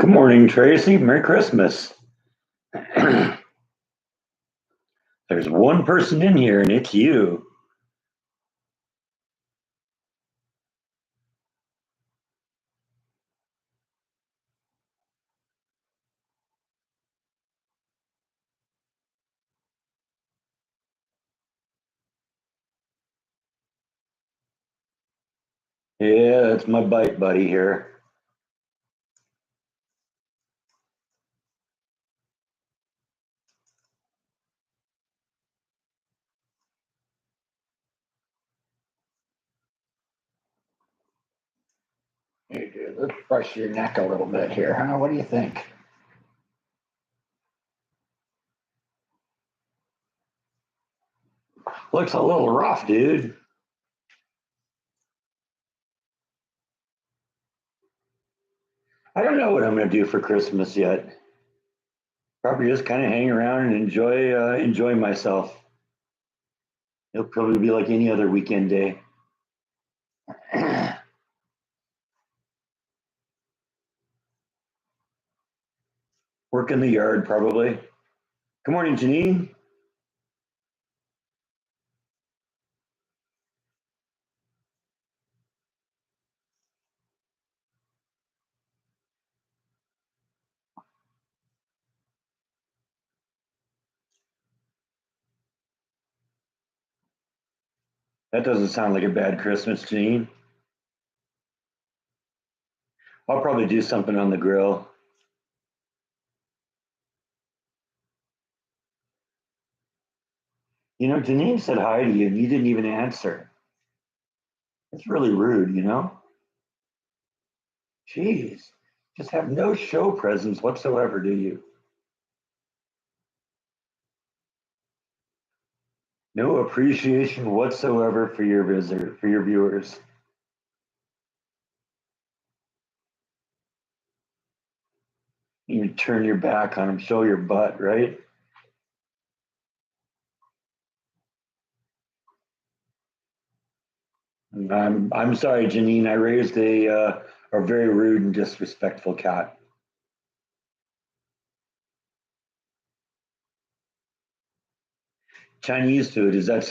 Good morning, Tracy. Merry Christmas. There's one person in here, and it's you. Yeah, it's my bike buddy here. Hey, dude, let's brush your neck a little bit here, huh? What do you think? Looks a little rough, dude. I don't know what I'm going to do for Christmas yet. Probably just kind of hang around and enjoy myself. It'll probably be like any other weekend day. Work in the yard, probably. Good morning, Janine. That doesn't sound like a bad Christmas, Janine. I'll probably do something on the grill. You know, Janine said hi to you and you didn't even answer. It's really rude, you know? Jeez, just have no show presence whatsoever, do you? No appreciation whatsoever for your visitor, for your viewers. You turn your back on them, show your butt, right? I'm sorry, Janine. I raised a very rude and disrespectful cat. Chinese food is that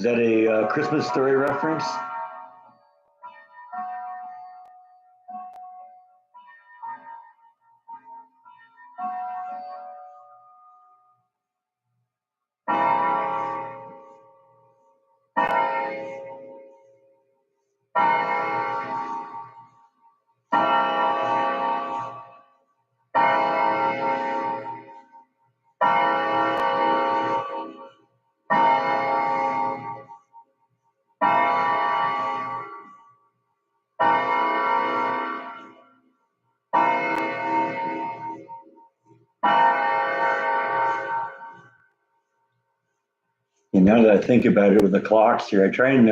a Christmas story reference? And now that I think about it with the clocks here, I try and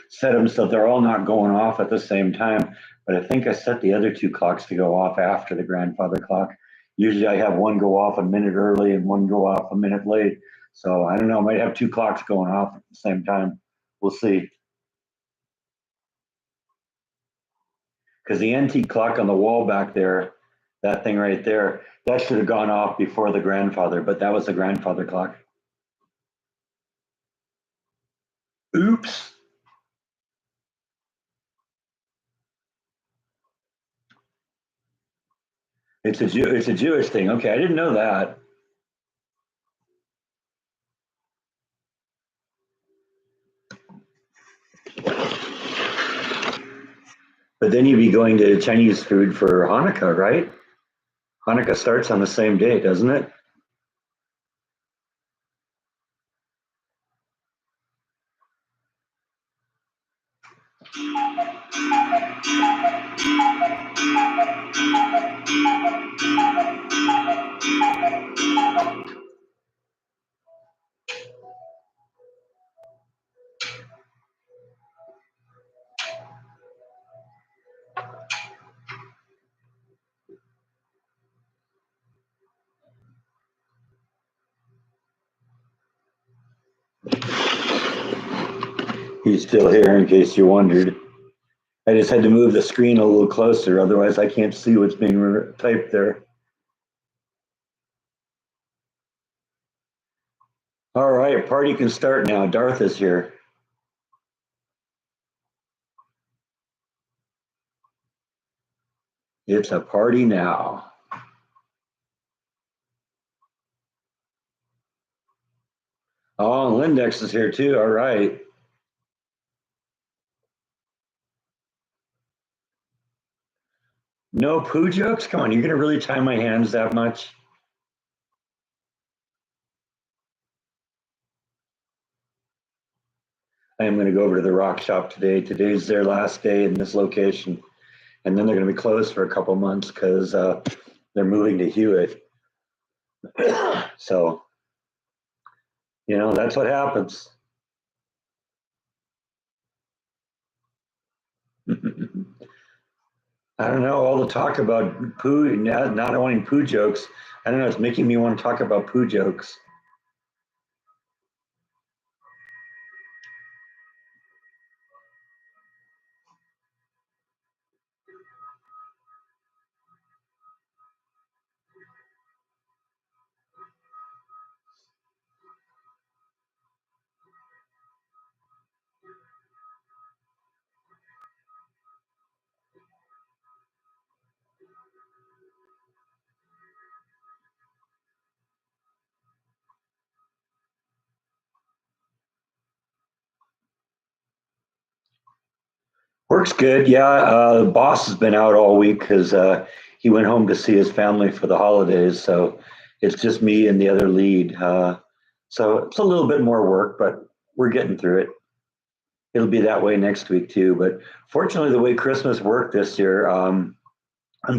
set them so they're all not going off at the same time. But I think I set the other two clocks to go off after the grandfather clock. Usually I have one go off a minute early and one go off a minute late. So I don't know, I might have two clocks going off at the same time. We'll see. Because the antique clock on the wall back there, that thing right there, that should have gone off before the grandfather, but that was the grandfather clock. Oops. It's a Jewish thing. Okay, I didn't know that. But then you'd be going to Chinese food for Hanukkah, right? Hanukkah starts on the same day, doesn't it? He's still here in case you wondered. I just had to move the screen a little closer, otherwise I can't see what's being typed there. All right, party can start now. Darth is here. It's a party now. Oh, Lindex is here too. All right. No poo jokes? Come on, you're gonna really tie my hands that much? I am gonna go over to the rock shop today. Today's their last day in this location, and then they're gonna be closed for a couple months because they're moving to Hewitt. So, that's what happens. I don't know, all the talk about poo, not wanting poo jokes. I don't know, it's making me want to talk about poo jokes. Works good. Yeah, the boss has been out all week because he went home to see his family for the holidays. So it's just me and the other lead. So it's a little bit more work, but we're getting through it. It'll be that way next week too. But fortunately, the way Christmas worked this year, I'm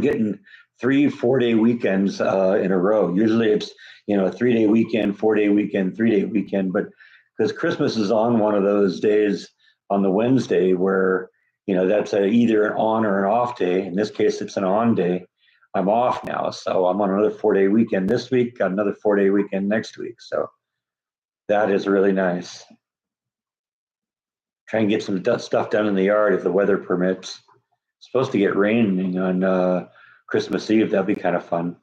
getting 3 4 day weekends in a row. Usually it's a 3 day weekend, 4 day weekend, 3 day weekend. But because Christmas is on one of those days on the Wednesday where that's either an on or an off day. In this case, it's an on day. I'm off now, so I'm on another 4 day weekend this week. Got another 4 day weekend next week. So that is really nice. Try and get some stuff done in the yard if the weather permits. It's supposed to get raining on Christmas Eve. That'd be kind of fun.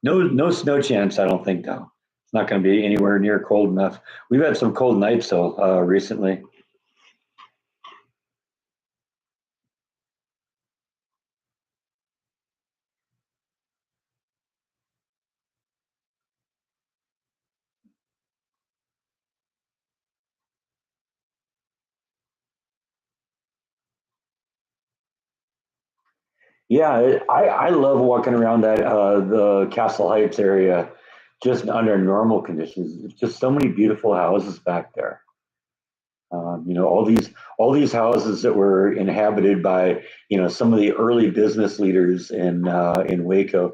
No snow chance, I don't think, though. It's not going to be anywhere near cold enough. We've had some cold nights, though, recently. Yeah, I love walking around that the Castle Heights area just under normal conditions. There's just so many beautiful houses back there. All these houses that were inhabited by some of the early business leaders in Waco,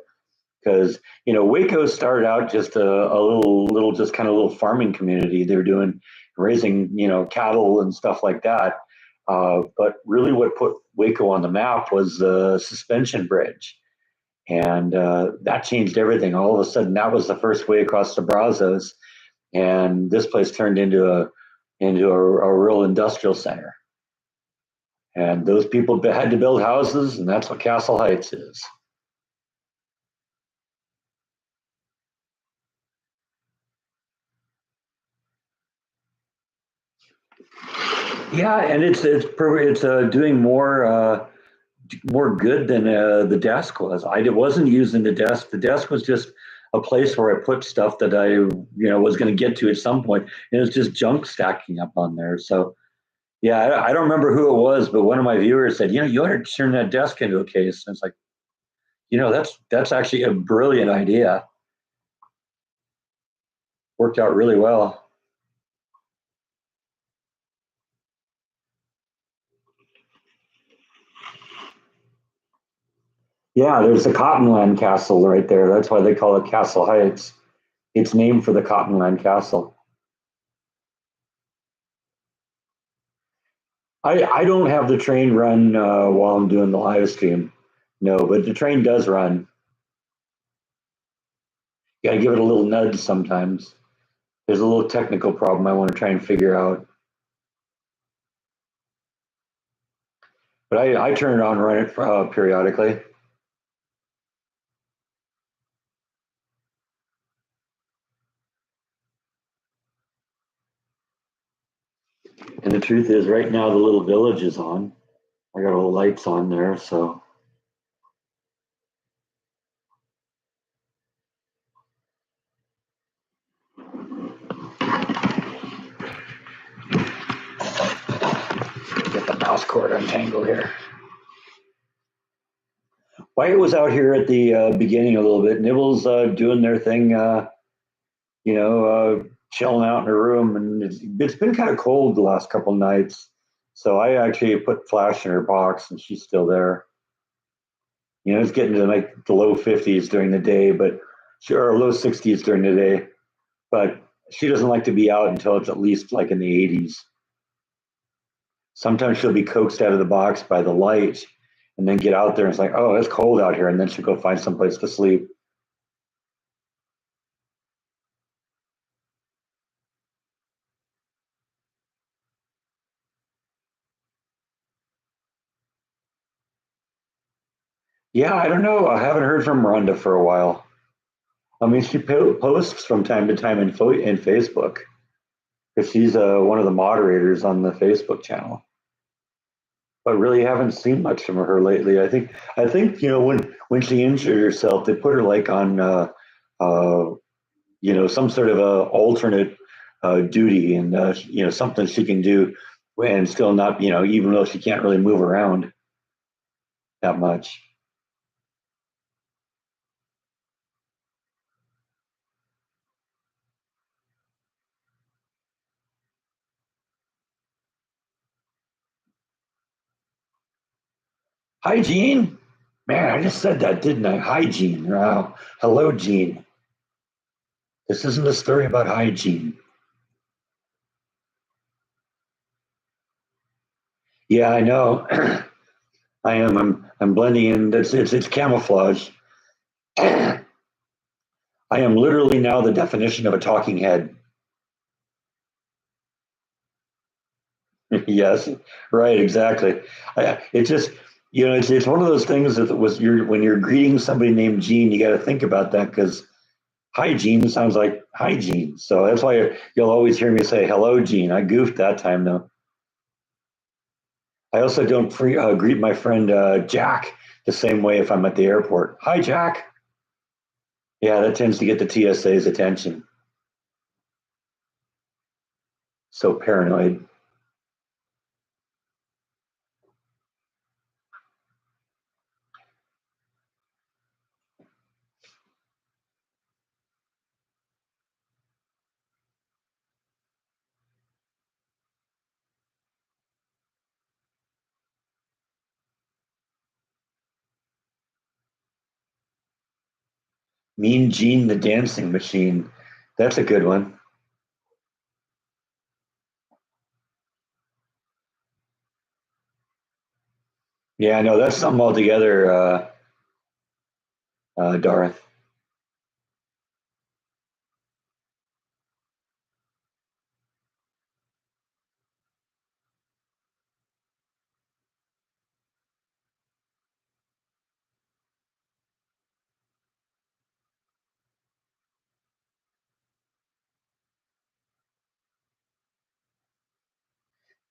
because Waco started out just a little just kind of little farming community. They were doing raising cattle and stuff like that. But really, what put Waco on the map was the suspension bridge, and that changed everything. All of a sudden, that was the first way across the Brazos, and this place turned into a real industrial center. And those people had to build houses, and that's what Castle Heights is. Yeah, and it's doing more good than the desk was. I wasn't using the desk. The desk was just a place where I put stuff that I was going to get to at some point, and it was just junk stacking up on there. So yeah, I don't remember who it was, but one of my viewers said, you ought to turn that desk into a case. And it's like, that's actually a brilliant idea. Worked out really well. Yeah, there's the Cottonland Castle right there. That's why they call it Castle Heights. It's named for the Cottonland Castle. I don't have the train run while I'm doing the live stream. No, but the train does run. You got to give it a little nudge sometimes. There's a little technical problem I want to try and figure out. But I turn it on, run it periodically. And the truth is, right now the little village is on. I got all the lights on there, so get the mouse cord untangled here. Wyatt was out here at the beginning a little bit. Nibbles doing their thing, chilling out in her room, and it's been kind of cold the last couple nights. So I actually put Flash in her box, and she's still there. It's getting to like the low 50s during the day, but or low 60s during the day. But she doesn't like to be out until it's at least like in the 80s. Sometimes she'll be coaxed out of the box by the light and then get out there and it's like, oh, it's cold out here. And then she'll go find someplace to sleep. Yeah, I don't know. I haven't heard from Rhonda for a while. I mean, she posts from time to time in Facebook because she's one of the moderators on the Facebook channel. But really haven't seen much from her lately. I think when she injured herself, they put her like on uh, some sort of a alternate duty and something she can do and still not even though she can't really move around that much. Hi, Gene. Man, I just said that, didn't I? Hygiene. Wow. Hello, Gene. This isn't a story about hygiene. Yeah, I know. I am. I'm blending in. It's camouflage. I am literally now the definition of a talking head. Yes, right, exactly. It just it's one of those things that was when you're greeting somebody named Gene, you got to think about that because hygiene sounds like hygiene. So that's why you'll always hear me say hello, Gene. I goofed that time though. I also don't greet my friend Jack the same way if I'm at the airport. Hi, Jack. Yeah, that tends to get the TSA's attention. So paranoid. Mean Gene the Dancing Machine. That's a good one. Yeah, I know that's something altogether, Darth.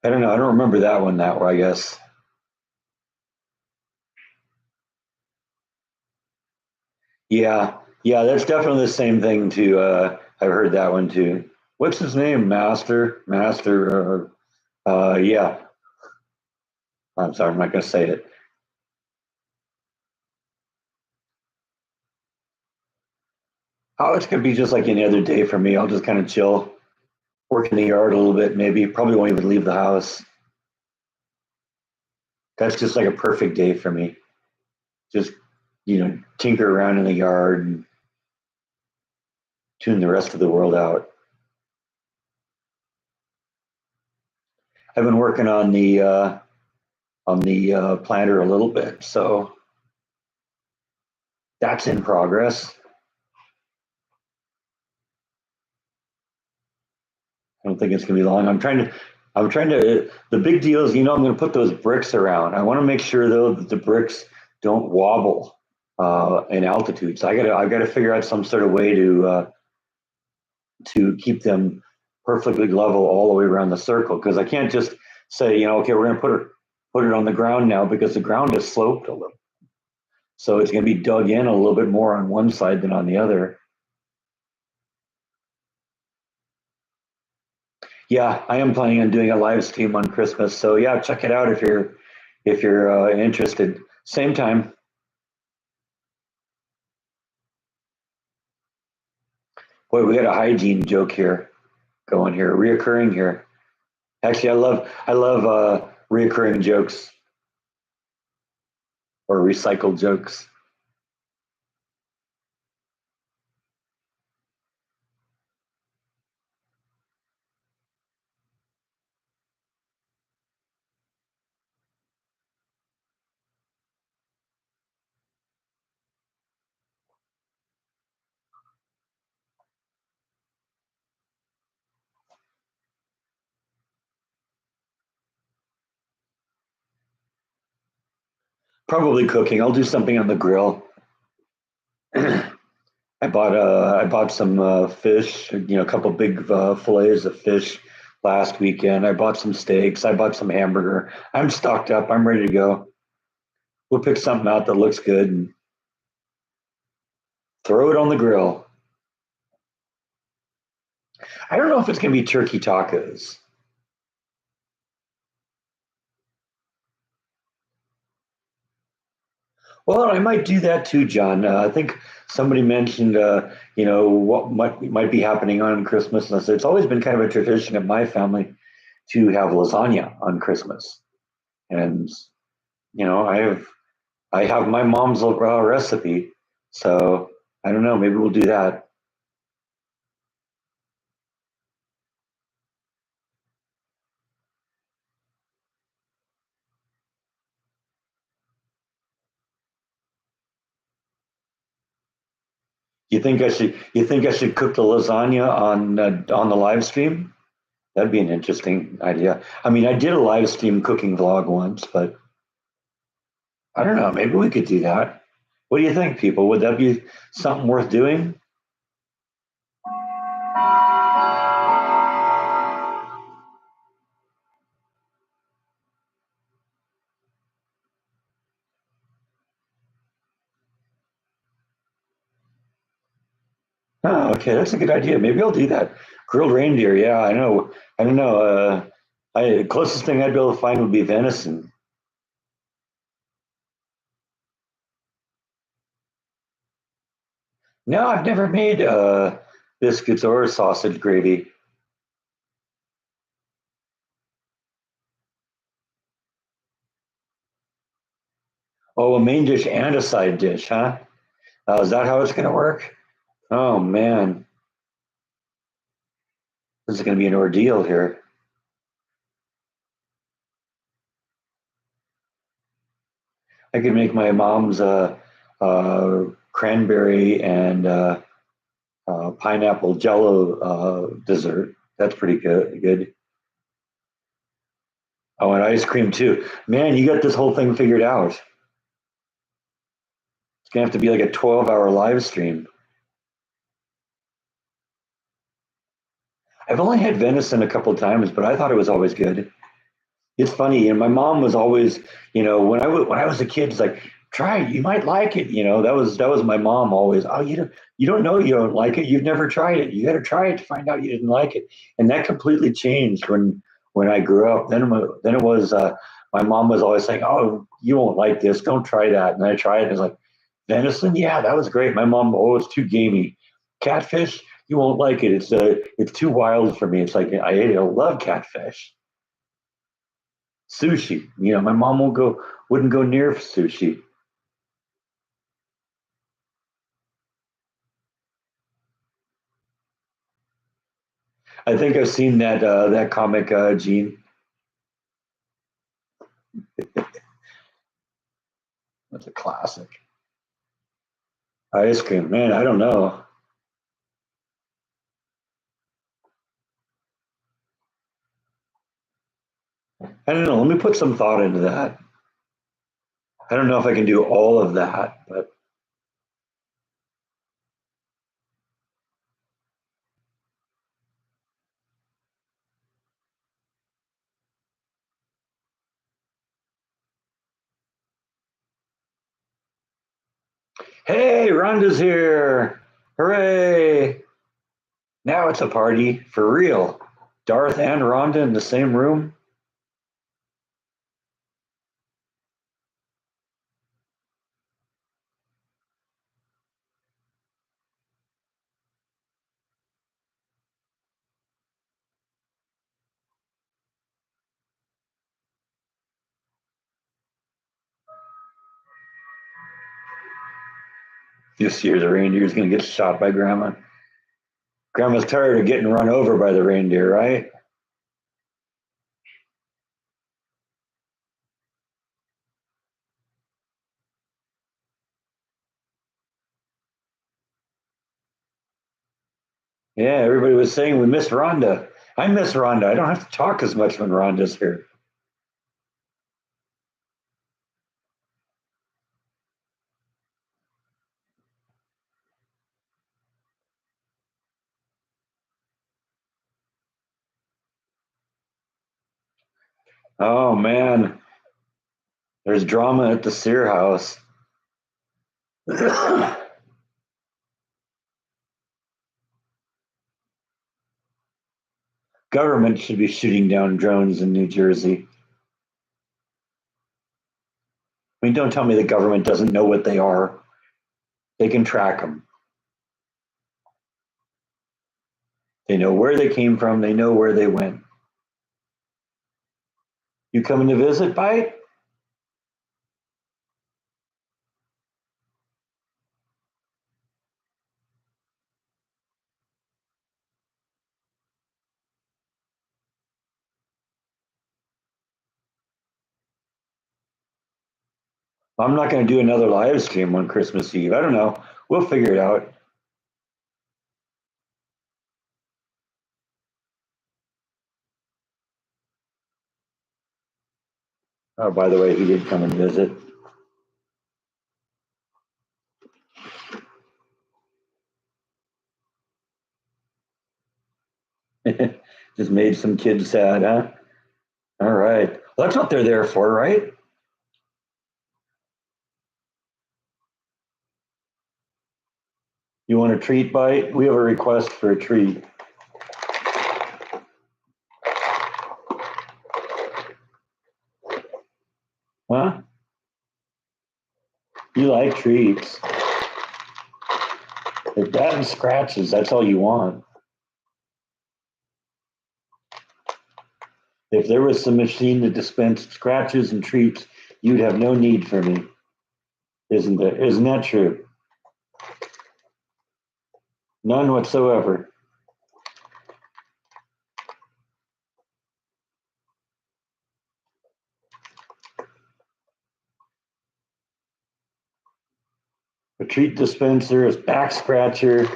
I don't know. I don't remember that one that way, I guess. Yeah. Yeah, that's definitely the same thing too. I've heard that one too. What's his name? Master. Yeah. I'm sorry. I'm not going to say it. Oh, it's going to be just like any other day for me. I'll just kind of chill, work in the yard a little bit, maybe. Probably won't even leave the house. That's just like a perfect day for me. Just, tinker around in the yard and tune the rest of the world out. I've been working on the planter a little bit, so that's in progress. I don't think it's going to be long. I'm trying to I'm trying to. The big deal is, I'm going to put those bricks around. I want to make sure though that the bricks don't wobble in altitude. So I got to figure out some sort of way to keep them perfectly level all the way around the circle, because I can't just say, okay, we're going to put it on the ground now, because the ground is sloped a little. So it's going to be dug in a little bit more on one side than on the other. Yeah, I am planning on doing a live stream on Christmas. So yeah, check it out if you're interested. Same time. Boy, we got a hygiene joke here going here, reoccurring here. Actually, I love reoccurring jokes or recycled jokes. Probably cooking. I'll do something on the grill. I bought some fish, a couple big fillets of fish last weekend. I bought some steaks. I bought some hamburger. I'm stocked up. I'm ready to go. We'll pick something out that looks good and throw it on the grill. I don't know if it's going to be turkey tacos. Well, I might do that too, John. I think somebody mentioned, what might be happening on Christmas, and I said it's always been kind of a tradition of my family to have lasagna on Christmas, and I have my mom's recipe, so I don't know. Maybe we'll do that. You think I should cook the lasagna on the live stream? That'd be an interesting idea. I mean, I did a live stream cooking vlog once, but I don't know. Maybe we could do that. What do you think, people? Would that be something worth doing? Oh, okay, that's a good idea. Maybe I'll do that. Grilled reindeer. Yeah, I know. I don't know. Closest thing I'd be able to find would be venison. No, I've never made biscuits or sausage gravy. Oh, a main dish and a side dish, huh? Is that how it's going to work? Oh man, this is going to be an ordeal here. I could make my mom's cranberry and pineapple jello dessert. That's pretty good. Good. Oh, and ice cream too. Man, you got this whole thing figured out. It's gonna have to be like a 12-hour live stream. I've only had venison a couple of times, but I thought it was always good. It's funny, and my mom was always, when I was a kid, it's like, try it, you might like it. That was my mom always. Oh, you don't know you don't like it. You've never tried it. You got to try it to find out you didn't like it. And that completely changed when I grew up. Then it was my mom was always saying, oh, you won't like this. Don't try that. And I tried it. And it's like venison. Yeah, that was great. My mom, oh, it's too gamey. Catfish, you won't like it. It's too wild for me. It's like I ate it. I love catfish. Sushi. My mom wouldn't go near sushi. I think I've seen that comic, Gene. That's a classic. Ice cream, man. I don't know. I don't know. Let me put some thought into that. I don't know if I can do all of that, but hey, Rhonda's here. Hooray. Now it's a party for real. Darth and Rhonda in the same room. This year's reindeer is going to get shot by Grandma. Grandma's tired of getting run over by the reindeer, right? Yeah, everybody was saying we miss Rhonda. I miss Rhonda. I don't have to talk as much when Rhonda's here. Oh man, there's drama at the Sear house. Government should be shooting down drones in New Jersey. I mean, don't tell me the government doesn't know what they are. They can track them. They know where they came from. They know where they went. You coming to visit, Bite? I'm not going to do another live stream on Christmas Eve. I don't know. We'll figure it out. Oh, by the way, he did come and visit. Just made some kids sad, huh? All right. Well, that's what they're there for, right? You want a treat, Bite? We have a request for a treat. Huh? You like treats. If that and scratches, that's all you want. If there was some machine that dispensed scratches and treats, you'd have no need for me. Isn't that? Isn't that true? None whatsoever. A treat dispenser, a back scratcher,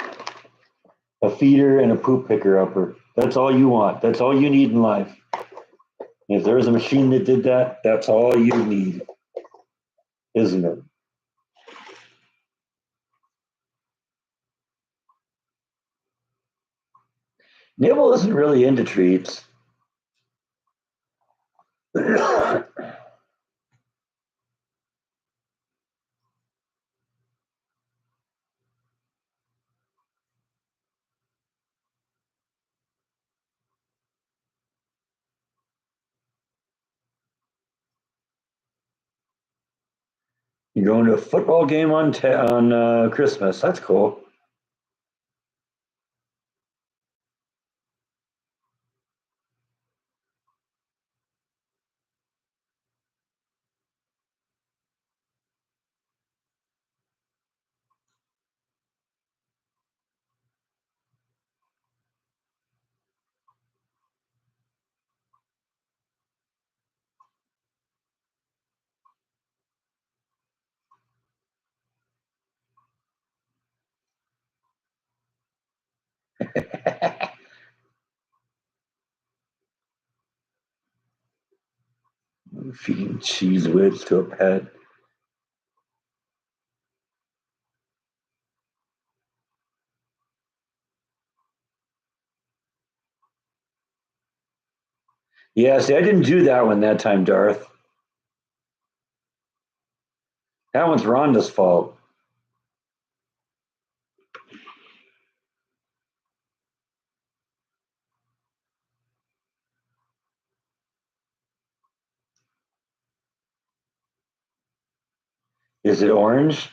a feeder, and a poop picker upper. That's all you want. That's all you need in life. If there was a machine that did that, that's all you need, isn't it? Nibble isn't really into treats. You're going to a football game on Christmas. That's cool. Feeding cheese whiz to a pet. Yeah, see, I didn't do that one that time, Darth. That one's Rhonda's fault. Is it orange?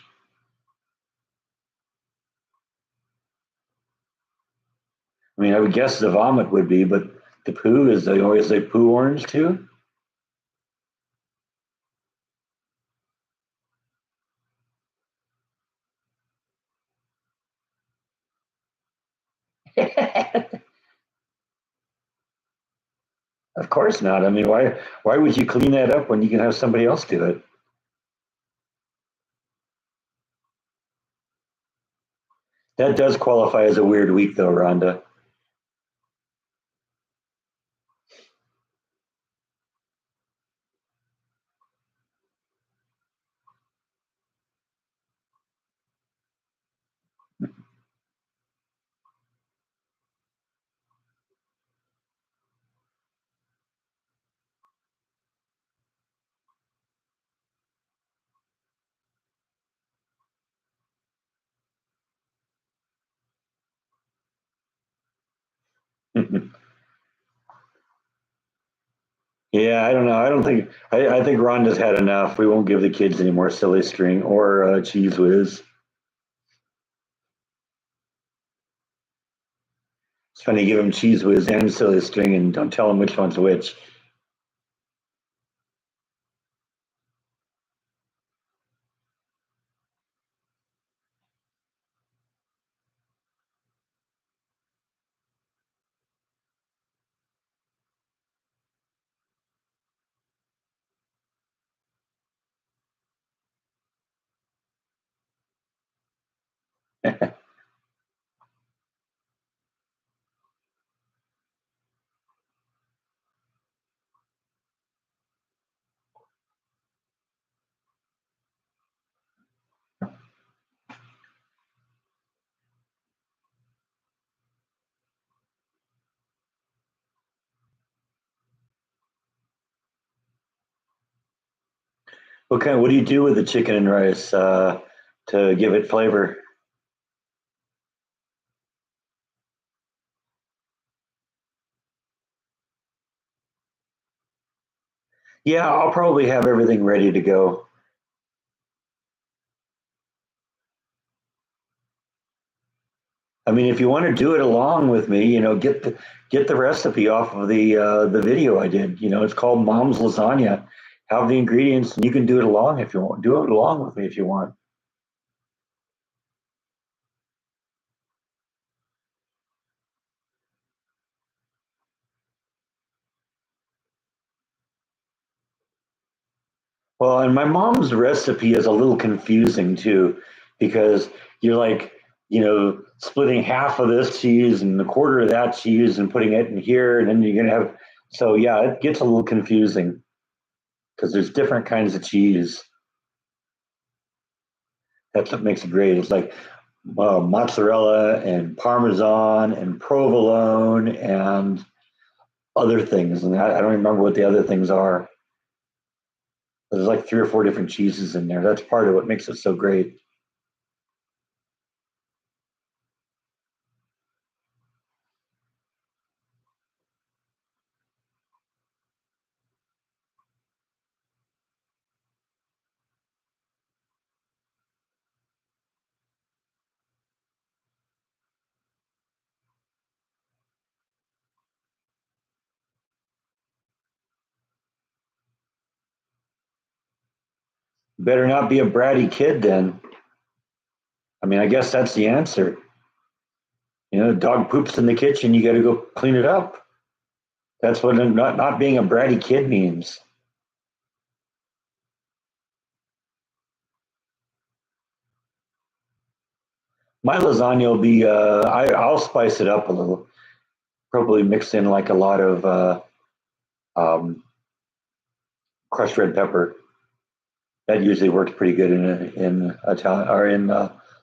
I mean, I would guess the vomit would be, but the poo is they always say poo orange too. Of course not. I mean, why would you clean that up when you can have somebody else do it? That does qualify as a weird week, though, Rhonda. Yeah, I don't know. I don't think I think Rhonda's had enough. We won't give the kids any more silly string or cheese whiz. It's funny, give them cheese whiz and silly string, and don't tell them which one's which. What do you do with the chicken and rice to give it flavor? Yeah, I'll probably have everything ready to go. I mean, if you want to do it along with me, get the recipe off of the video I did. It's called Mom's Lasagna. Have the ingredients, and you can do it along if you want. Do it along with me if you want. Well, and my mom's recipe is a little confusing too, because you're like, splitting half of this cheese and a quarter of that cheese and putting it in here, and then you're gonna have. So yeah, it gets a little confusing because there's different kinds of cheese. That's what makes it great. It's like mozzarella and parmesan and provolone and other things, and I don't remember what the other things are. There's like three or four different cheeses in there. That's part of what makes it so great. Better not be a bratty kid then. I mean, I guess that's the answer. Dog poops in the kitchen, you got to go clean it up. That's what not being a bratty kid means. My lasagna will be, I'll spice it up a little. Probably mix in like a lot of um, crushed red pepper. That usually works pretty good in Italian or in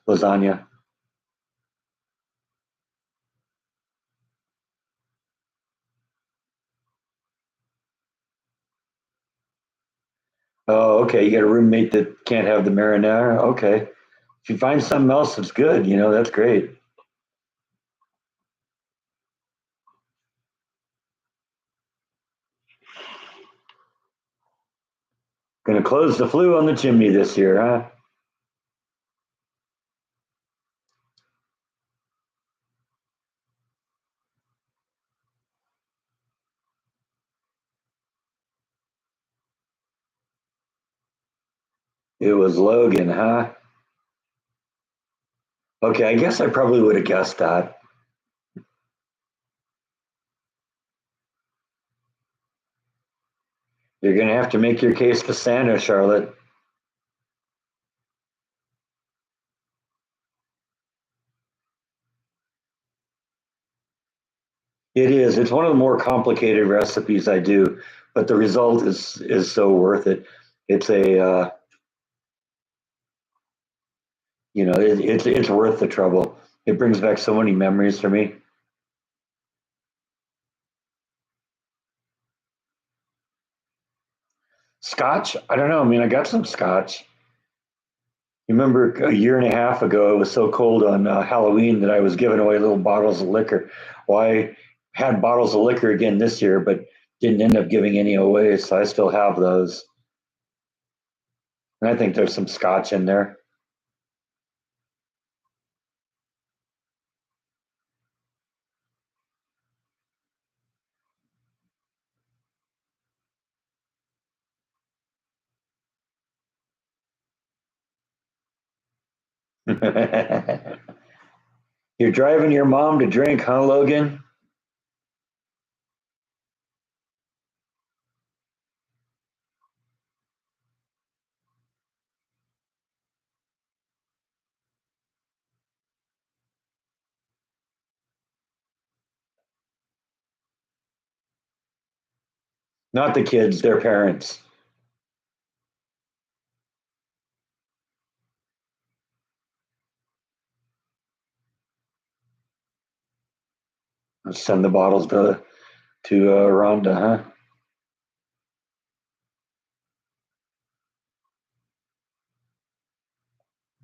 lasagna. Oh, okay. You got a roommate that can't have the marinara. Okay. If you find something else that's good, that's great. Gonna close the flue on the chimney this year, huh? It was Logan, huh? Okay, I guess I probably would have guessed that. You're gonna have to make your case to Santa, Charlotte. It is. It's one of the more complicated recipes I do, but the result is so worth it. It's a it's worth the trouble. It brings back so many memories for me. Scotch? I don't know. I mean, I got some scotch. You remember a year and a half ago, it was so cold on Halloween that I was giving away little bottles of liquor. Well, I had bottles of liquor again this year, but didn't end up giving any away, so I still have those. And I think there's some scotch in there. You're driving your mom to drink, huh, Logan? Not the kids, their parents. Send the bottles to Rhonda, huh?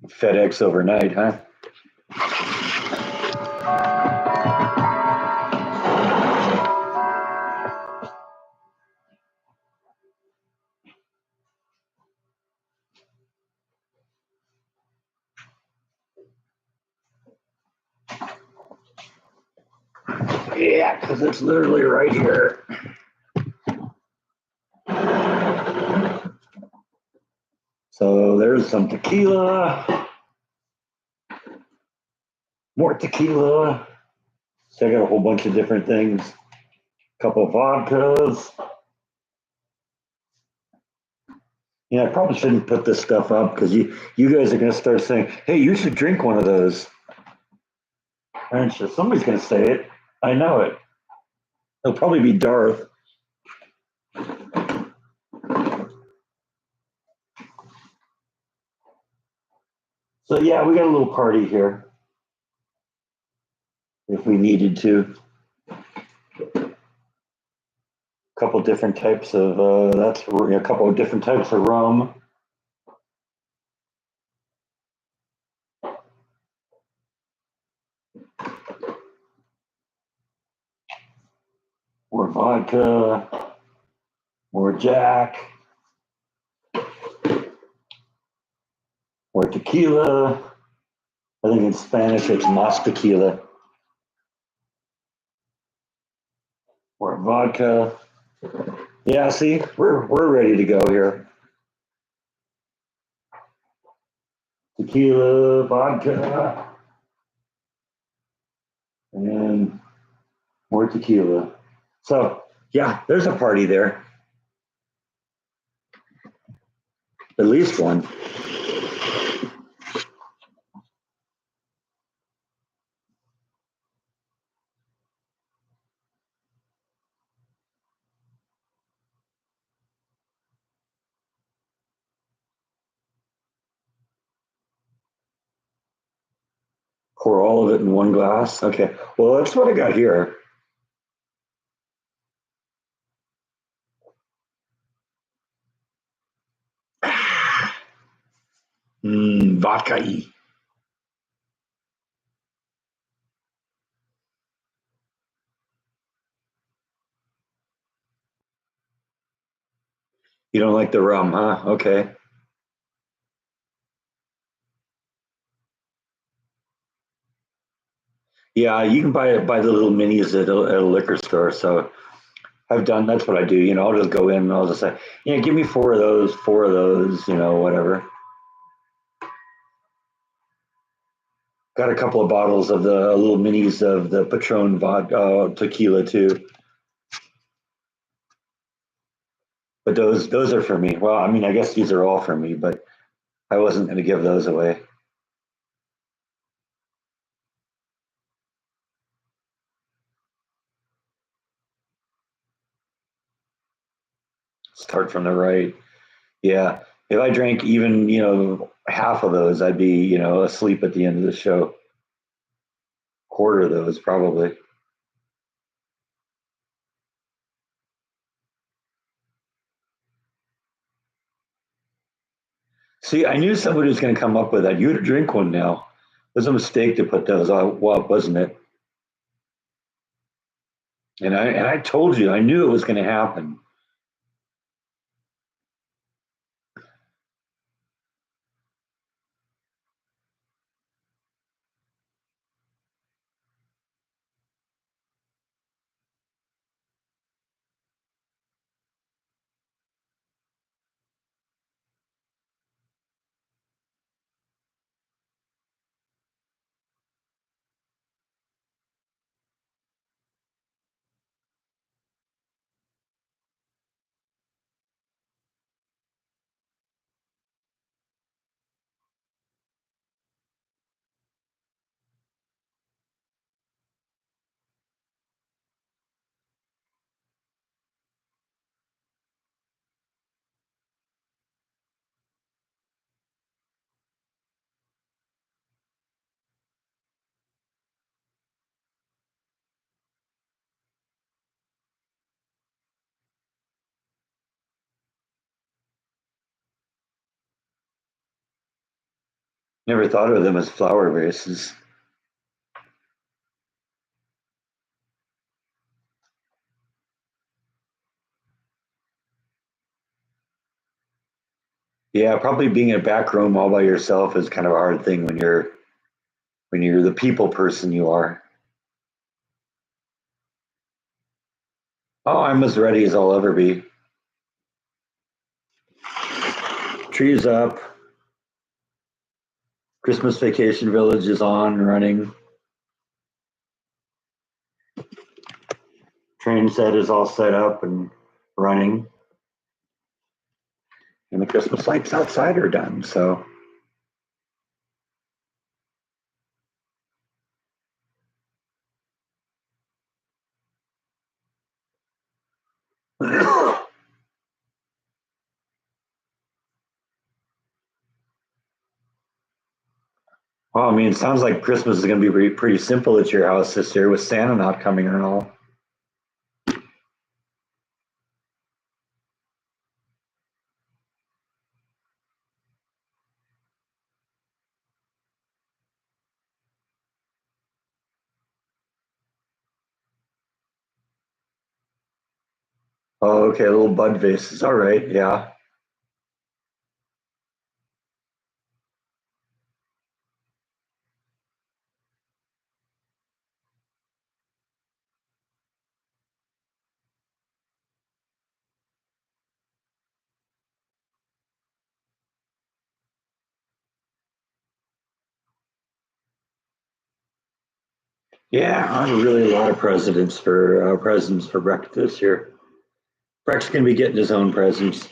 FedEx overnight, huh? Yeah, because it's literally right here. So there's some tequila, more tequila. So I got a whole bunch of different things. A couple of vodkas. Yeah, I probably shouldn't put this stuff up because you guys are gonna start saying, "Hey, you should drink one of those." Aren't you? Somebody's gonna say it. I know it. It'll probably be Darth. So yeah, we got a little party here if we needed to. A couple different types of that's a couple of different types of rum. More vodka, more Jack, more tequila. I think in Spanish it's mas tequila. More vodka. Yeah, see, we're ready to go here. Tequila, vodka, and more tequila. So yeah, there's a party there. At least one. Pour all of it in one glass. Okay. Well, that's what I got here. Vodka. You don't like the rum, huh? Okay. Yeah, you can buy the little minis at a liquor store. So I've done. That's what I do. I'll just go in and I'll just say, yeah, give me four of those. Whatever. Got a couple of bottles of the little minis of the Patron vodka tequila too. But those are for me. Well, I mean, I guess these are all for me, but I wasn't going to give those away. Start from the right. Yeah. If I drank even, half of those, I'd be, asleep at the end of the show. Quarter of those, probably. See, I knew somebody was going to come up with that. You to drink one now. It was a mistake to put those on, well, wasn't it? And I told you, I knew it was going to happen. Never thought of them as flower vases. Yeah, probably being in a back room all by yourself is kind of a hard thing when you're the people person you are. Oh, I'm as ready as I'll ever be. Trees up, Christmas Vacation Village is on, running. Train set is all set up and running. And the Christmas lights outside are done. So, well, I mean, it sounds like Christmas is going to be pretty simple at your house this year with Santa not coming and all. Oh, okay, little bud vases. All right, yeah. Yeah, I'm really a lot of presents for breakfast this year. Breck's gonna be getting his own presents.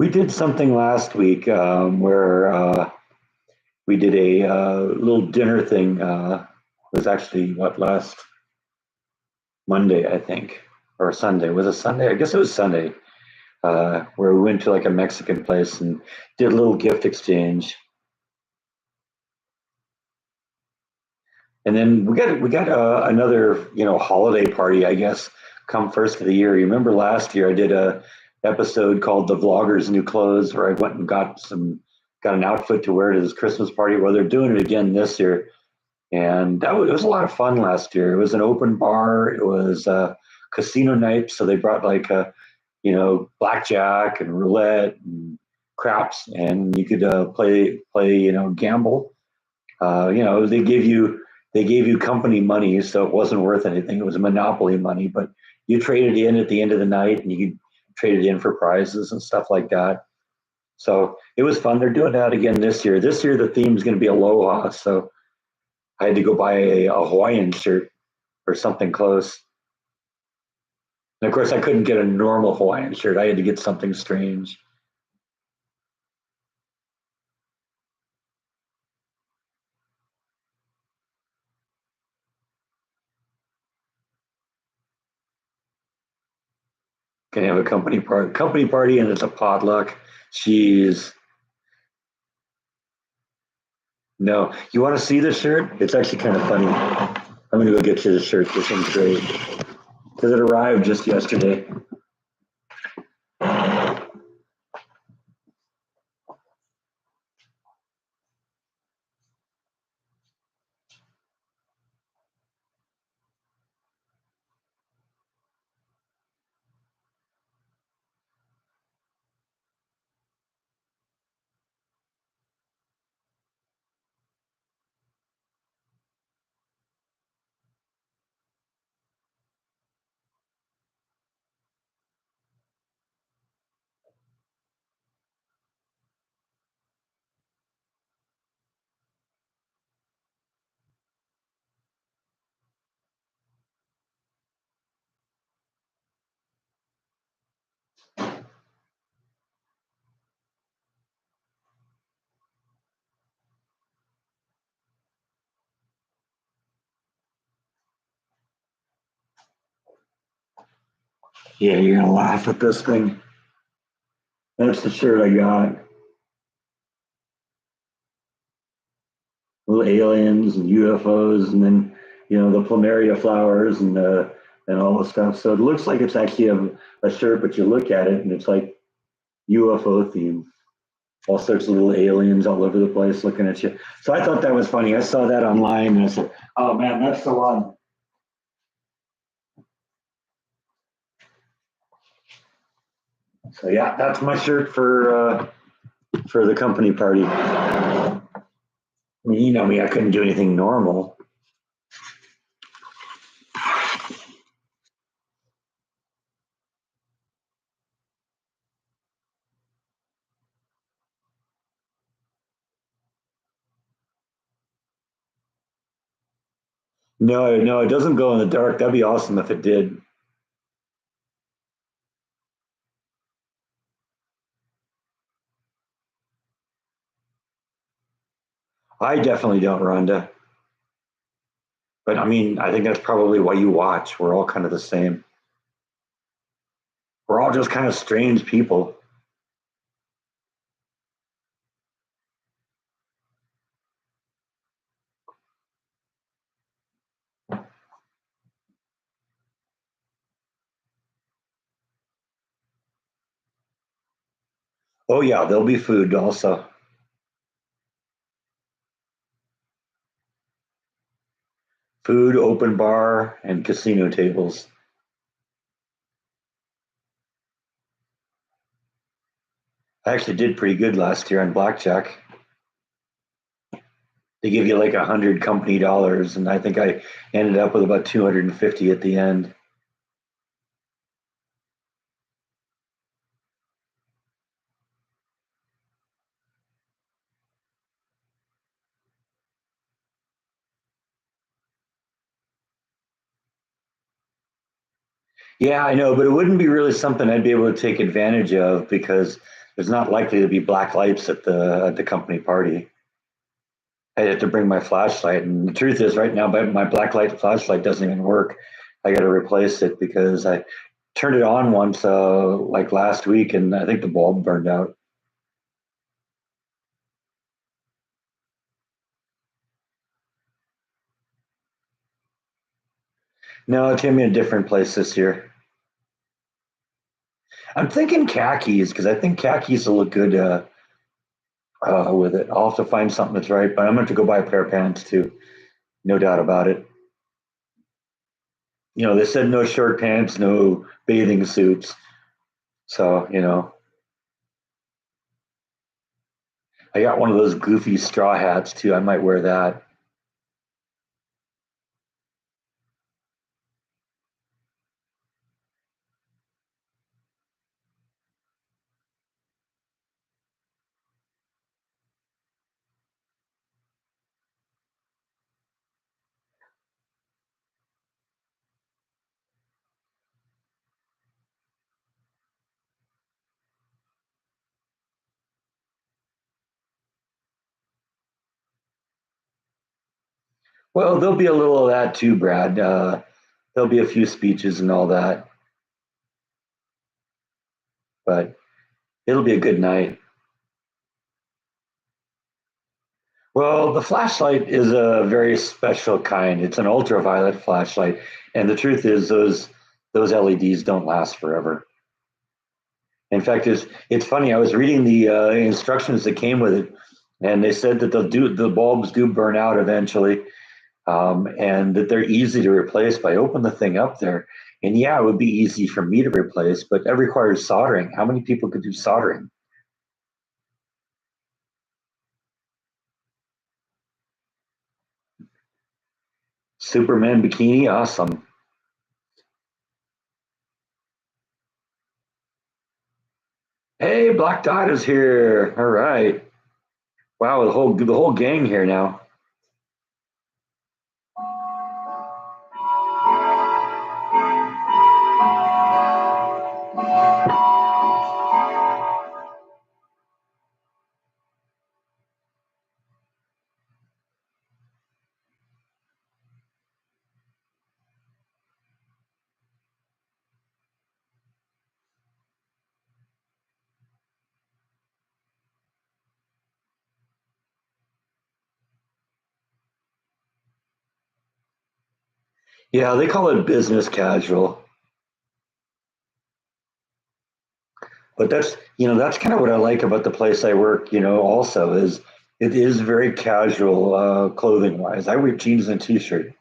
We did something last week where we did a little dinner thing. It was actually what last Monday, I think, or Sunday. Was it Sunday? I guess it was Sunday. Where we went to like a Mexican place and did a little gift exchange. And then we got another holiday party, I guess, come first of the year. You remember last year I did a episode called "The Vlogger's New Clothes," where I went and got an outfit to wear to this Christmas party. Well, they're doing it again this year, and it was a lot of fun last year. It was an open bar. It was casino night, so they brought like blackjack and roulette and craps, and you could play gamble. They gave you company money, so it wasn't worth anything. It was monopoly money, but you traded in at the end of the night, and you could trade it in for prizes and stuff like that. So it was fun. They're doing that again this year. This year the theme is going to be aloha, so I had to go buy a Hawaiian shirt or something close. And of course, I couldn't get a normal Hawaiian shirt. I had to get something strange. Can have a company party, and it's a potluck. Jeez, no. You want to see the shirt? It's actually kind of funny. I'm gonna go get you the shirt. This one's great because it arrived just yesterday. Yeah, you're gonna laugh at this thing. That's the shirt I got. Little aliens and UFOs, and then the plumeria flowers and all the stuff. So it looks like it's actually a shirt, but you look at it and it's like UFO theme. All sorts of little aliens all over the place looking at you. So I thought that was funny. I saw that online and I said, "Oh man, that's the one." So yeah, that's my shirt for the company party. I mean, you know me, I couldn't do anything normal. No, no, it doesn't go in the dark. That'd be awesome if it did. I definitely don't, Rhonda. But I mean, I think that's probably why you watch. We're all kind of the same. We're all just kind of strange people. Oh yeah, there'll be food also. Food, open bar, and casino tables. I actually did pretty good last year on blackjack. They give you like 100 company dollars, and I think I ended up with about 250 at the end. Yeah, I know, but it wouldn't be really something I'd be able to take advantage of because there's not likely to be black lights at the company party. I had to bring my flashlight, and the truth is, right now, my black light flashlight doesn't even work. I got to replace it because I turned it on once, like last week, and I think the bulb burned out. No, it's gonna be a different place this year. I'm thinking khakis because I think khakis will look good with it. I'll have to find something that's right, but I'm going to go buy a pair of pants too. No doubt about it. They said no short pants, no bathing suits. So, I got one of those goofy straw hats too. I might wear that. Well, there'll be a little of that too, Brad. There'll be a few speeches and all that, but it'll be a good night. Well, the flashlight is a very special kind. It's an ultraviolet flashlight, and the truth is, those LEDs don't last forever. In fact, it's funny. I was reading the instructions that came with it, and they said that the bulbs do burn out eventually, and that they're easy to replace. But I opened the thing up there, and yeah, it would be easy for me to replace, but that requires soldering. How many people could do soldering? Superman bikini, awesome. Hey, Black Dot is here. All right. Wow, the whole gang here now. Yeah, they call it business casual, but that's kind of what I like about the place I work. Also is it is very casual clothing wise. I wear jeans and a t-shirt,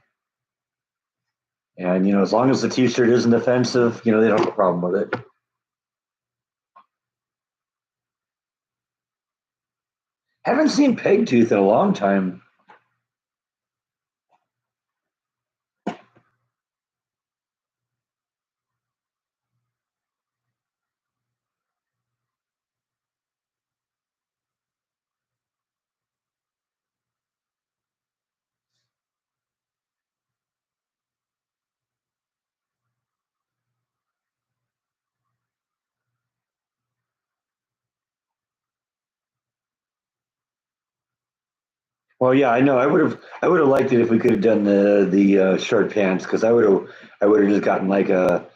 and as long as the t-shirt isn't offensive, they don't have a problem with it. Haven't seen Peg Tooth in a long time. Well, yeah, I know. I would have liked it if we could have done the short pants because I would have just gotten like a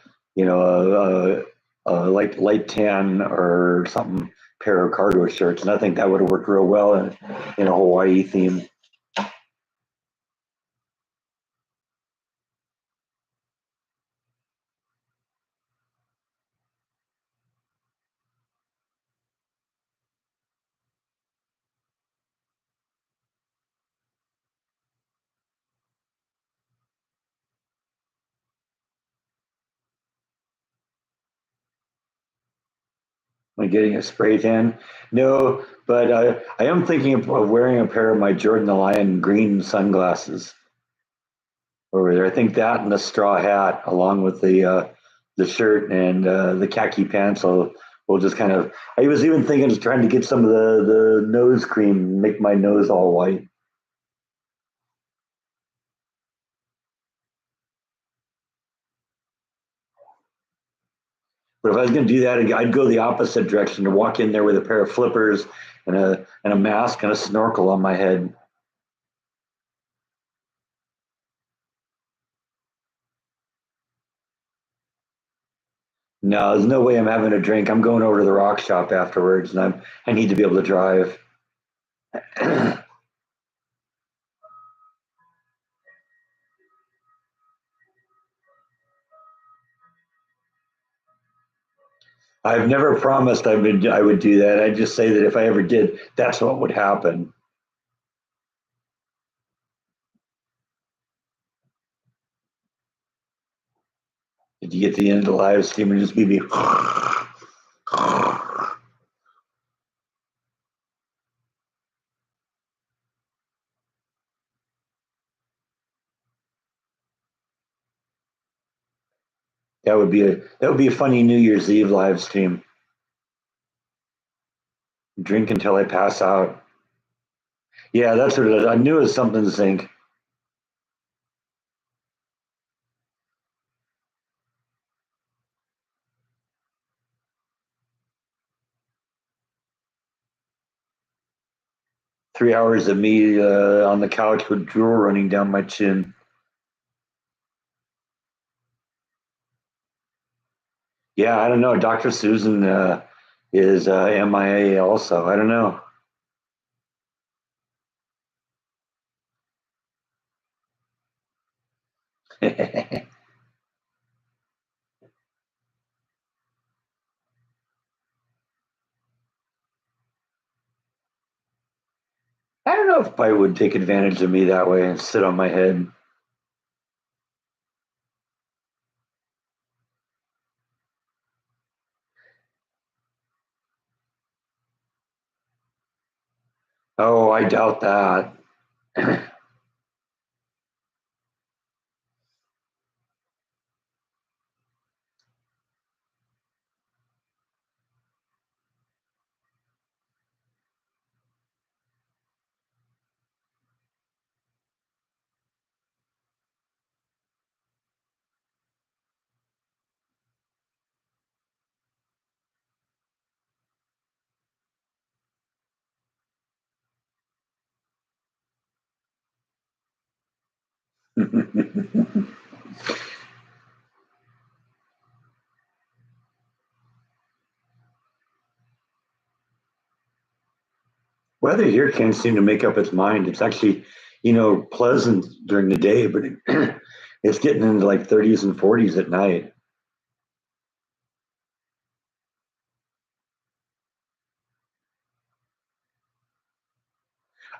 light tan or something pair of cargo shirts, and I think that would have worked real well in a Hawaii theme. Am I getting a spray tan? No, but I am thinking of wearing a pair of my Jordan the Lion green sunglasses over there. I think that and the straw hat, along with the shirt and the khaki pants, will just kind of. I was even thinking of trying to get some of the nose cream, make my nose all white. But if I was going to do that, I'd go the opposite direction and walk in there with a pair of flippers and a mask and a snorkel on my head. No, there's no way I'm having a drink. I'm going over to the rock shop afterwards, and I need to be able to drive. I've never promised I would do that. I just say that if I ever did, that's what would happen. Did you get to the end of the live stream and just be that would be a funny New Year's Eve live stream. Drink until I pass out. Yeah, that's what it is. I knew it was something zinc. 3 hours of me on the couch with drool running down my chin. Yeah, I don't know. Dr. Susan is MIA also. I don't know. I don't know if I would take advantage of me that way and sit on my head. Oh, I doubt that. Weather here can't seem to make up its mind. It's actually, pleasant during the day, but it's getting into like 30s and 40s at night.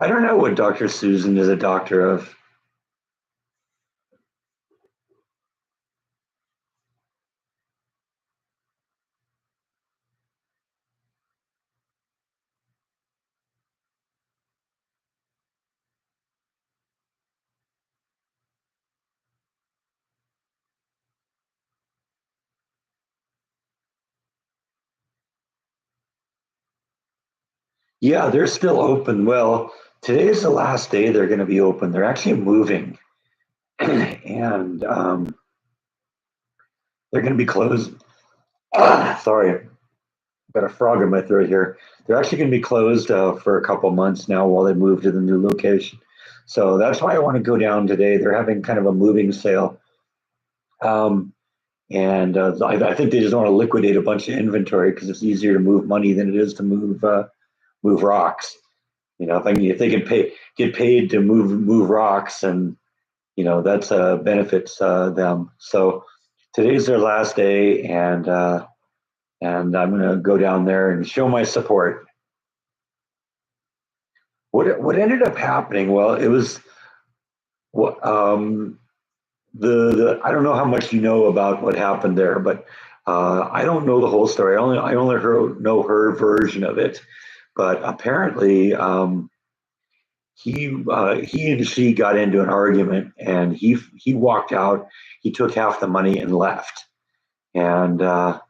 I don't know what Dr. Susan is a doctor of. Yeah, they're still open. Well, today is the last day they're going to be open. They're actually moving, and they're going to be closed. Sorry, got a frog in my throat here. They're actually going to be closed for a couple months now while they move to the new location. So that's why I want to go down today. They're having kind of a moving sale. Um, and I think they just want to liquidate a bunch of inventory because it's easier to move money than it is to move rocks. If they can get paid to move rocks, and that's benefits them. So today's their last day, and I'm going to go down there and show my support. What ended up happening? Well, it was what the I don't know how much you know about what happened there, but I don't know the whole story. I only know her version of it. But apparently, he and she got into an argument, and he walked out. He took half the money and left, and and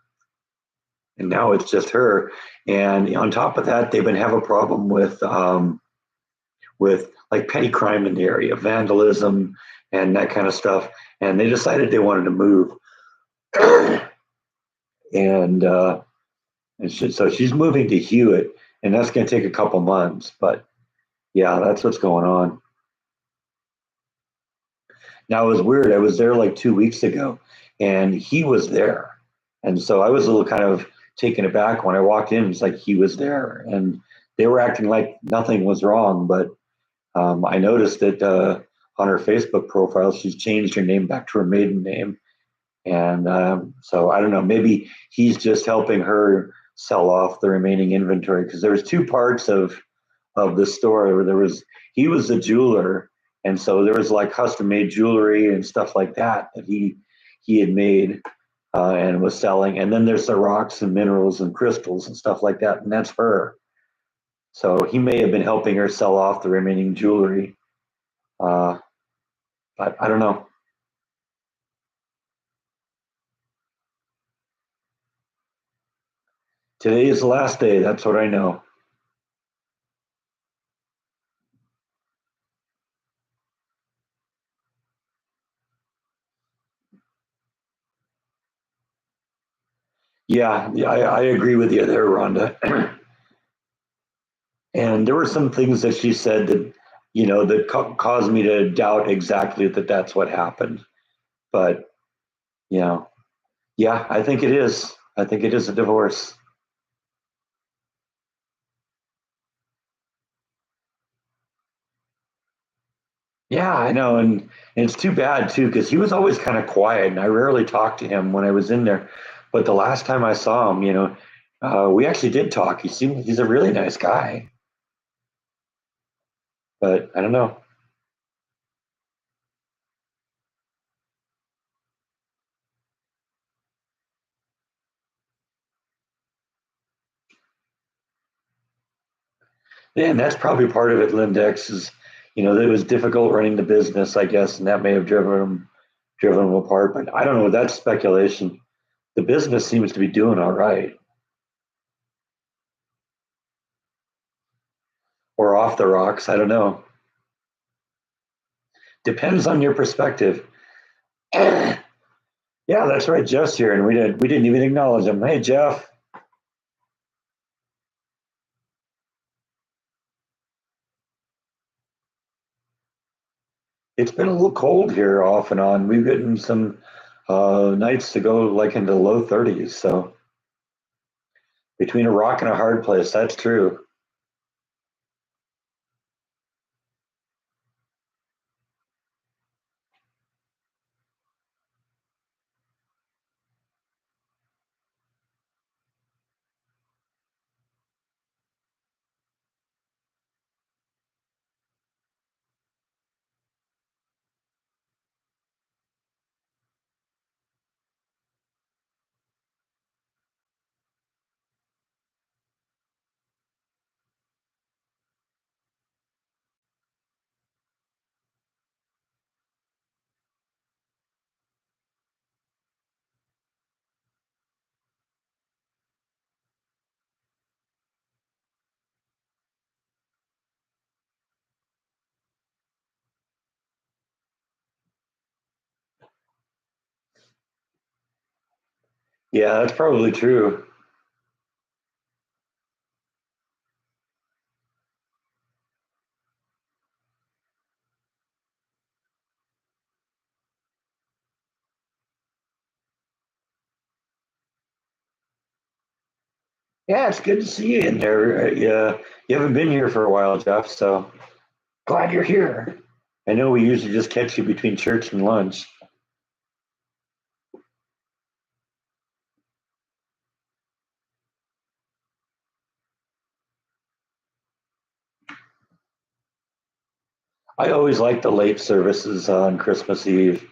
now it's just her. And on top of that, they've been have a problem with like petty crime in the area, vandalism, and that kind of stuff. And they decided they wanted to move. and so she's moving to Hewitt, and that's going to take a couple months. But yeah, that's what's going on. Now it was weird. I was there like 2 weeks ago, and he was there, and so I was a little kind of taken aback when I walked in. It's like he was there, and they were acting like nothing was wrong. But I noticed that on her Facebook profile, she's changed her name back to her maiden name, and so I don't know. Maybe he's just helping her sell off the remaining inventory because there was two parts of the store where there was he was a jeweler, and so there was like custom made jewelry and stuff like that that he had made and was selling, and then there's the rocks and minerals and crystals and stuff like that, and that's for her. So he may have been helping her sell off the remaining jewelry, uh, but I don't know. Today is the last day. That's what I know. Yeah, I agree with you there, Rhonda. And there were some things that she said that, that caused me to doubt exactly that that's what happened. But, you know, yeah, I think it is. I think it is a divorce. Yeah, I know. And it's too bad, too, because he was always kind of quiet and I rarely talked to him when I was in there. But the last time I saw him, we actually did talk. He's a really nice guy. But I don't know. And that's probably part of it, Lindex, is, it was difficult running the business, I guess, and that may have driven them apart. But I don't know. That's speculation. The business seems to be doing all right, or off the rocks. I don't know. Depends on your perspective. Yeah, that's right. Jeff's here, and we didn't even acknowledge him. Hey, Jeff. It's been a little cold here off and on. We've gotten some nights to go like into the low 30s. So between a rock and a hard place, that's true. Yeah, that's probably true. Yeah, it's good to see you in there. Yeah, you haven't been here for a while, Jeff. So glad you're here. I know we usually just catch you between church and lunch. I always like the late services on Christmas Eve.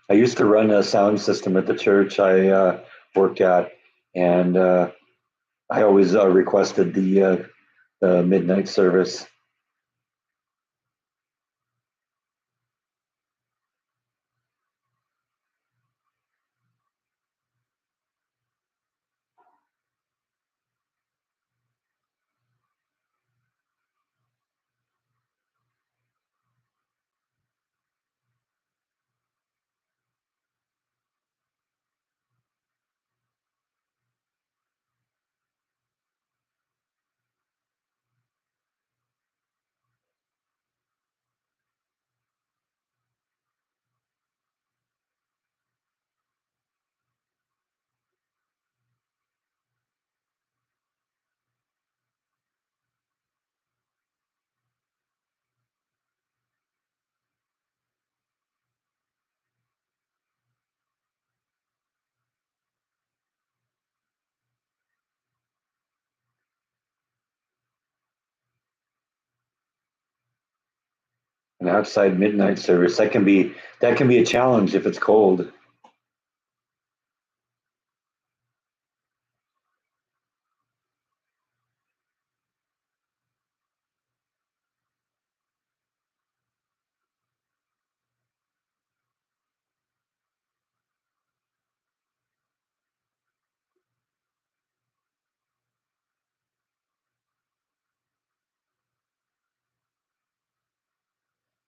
I used to run a sound system at the church I worked at, and I always requested the midnight service. An outside midnight service that can be a challenge if it's cold.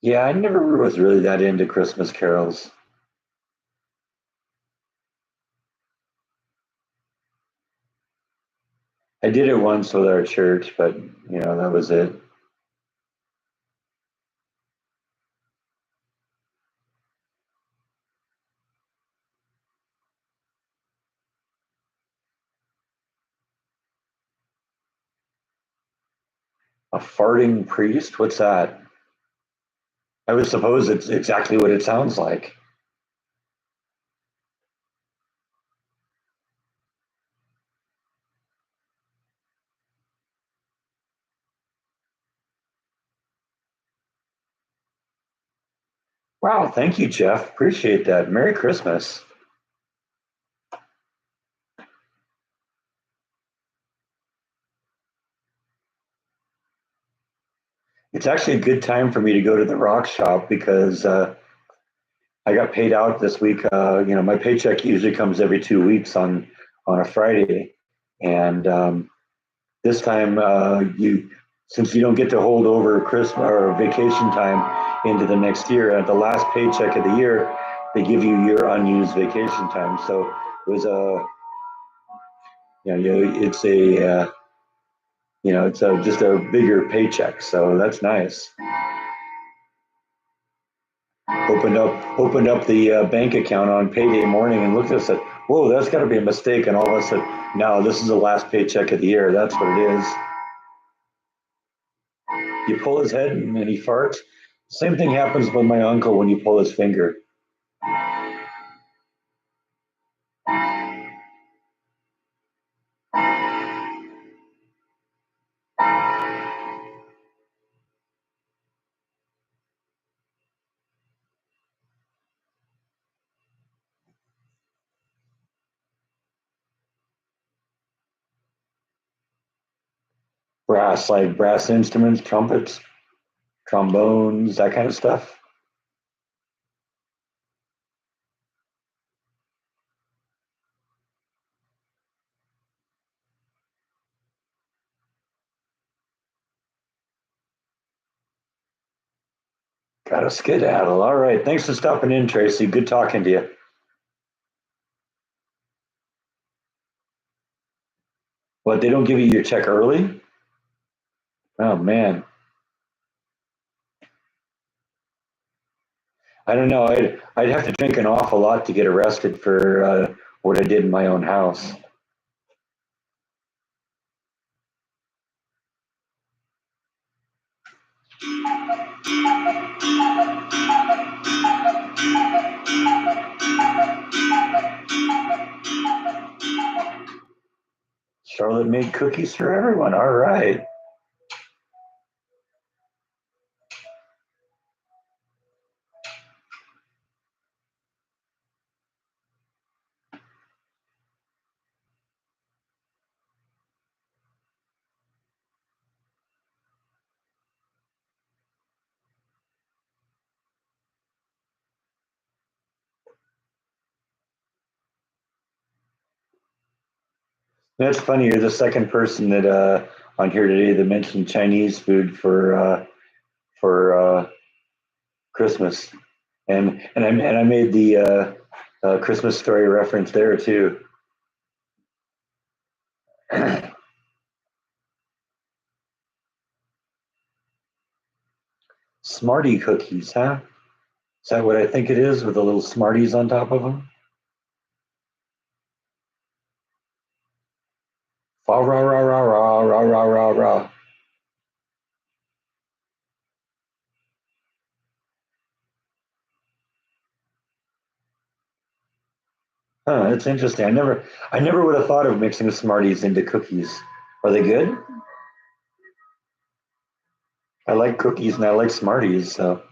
Yeah, I never was really that into Christmas carols. I did it once with our church, but that was it. A farting priest? What's that? I would suppose it's exactly what it sounds like. Wow, thank you, Jeff. Appreciate that. Merry Christmas. It's actually a good time for me to go to the rock shop because I got paid out this week. My paycheck usually comes every 2 weeks on a Friday, and this time you since you don't get to hold over Christmas or vacation time into the next year, at the last paycheck of the year, they give you your unused vacation time. So it was a it's a it's a just a bigger paycheck. So that's nice. Opened up the bank account on payday morning and looked at it and said, "Whoa, that's got to be a mistake." And all of a sudden, no, this is the last paycheck of the year. That's what it is. You pull his head and he farts. Same thing happens with my uncle when you pull his finger. Brass, like brass instruments, trumpets, trombones, that kind of stuff. Got a skedaddle. All right. Thanks for stopping in, Tracy. Good talking to you. What, they don't give you your check early? Oh, man. I don't know. I'd have to drink an awful lot to get arrested for what I did in my own house. Charlotte made cookies for everyone. All right. That's funny. You're the second person that on here today that mentioned Chinese food for Christmas, and I made the Christmas story reference there too. Smartie cookies, huh? Is that what I think it is, with the little Smarties on top of them? Fa ra ra ra ra ra ra ra ra. Huh, it's interesting. I never would have thought of mixing Smarties into cookies. Are they good? I like cookies and I like Smarties. So.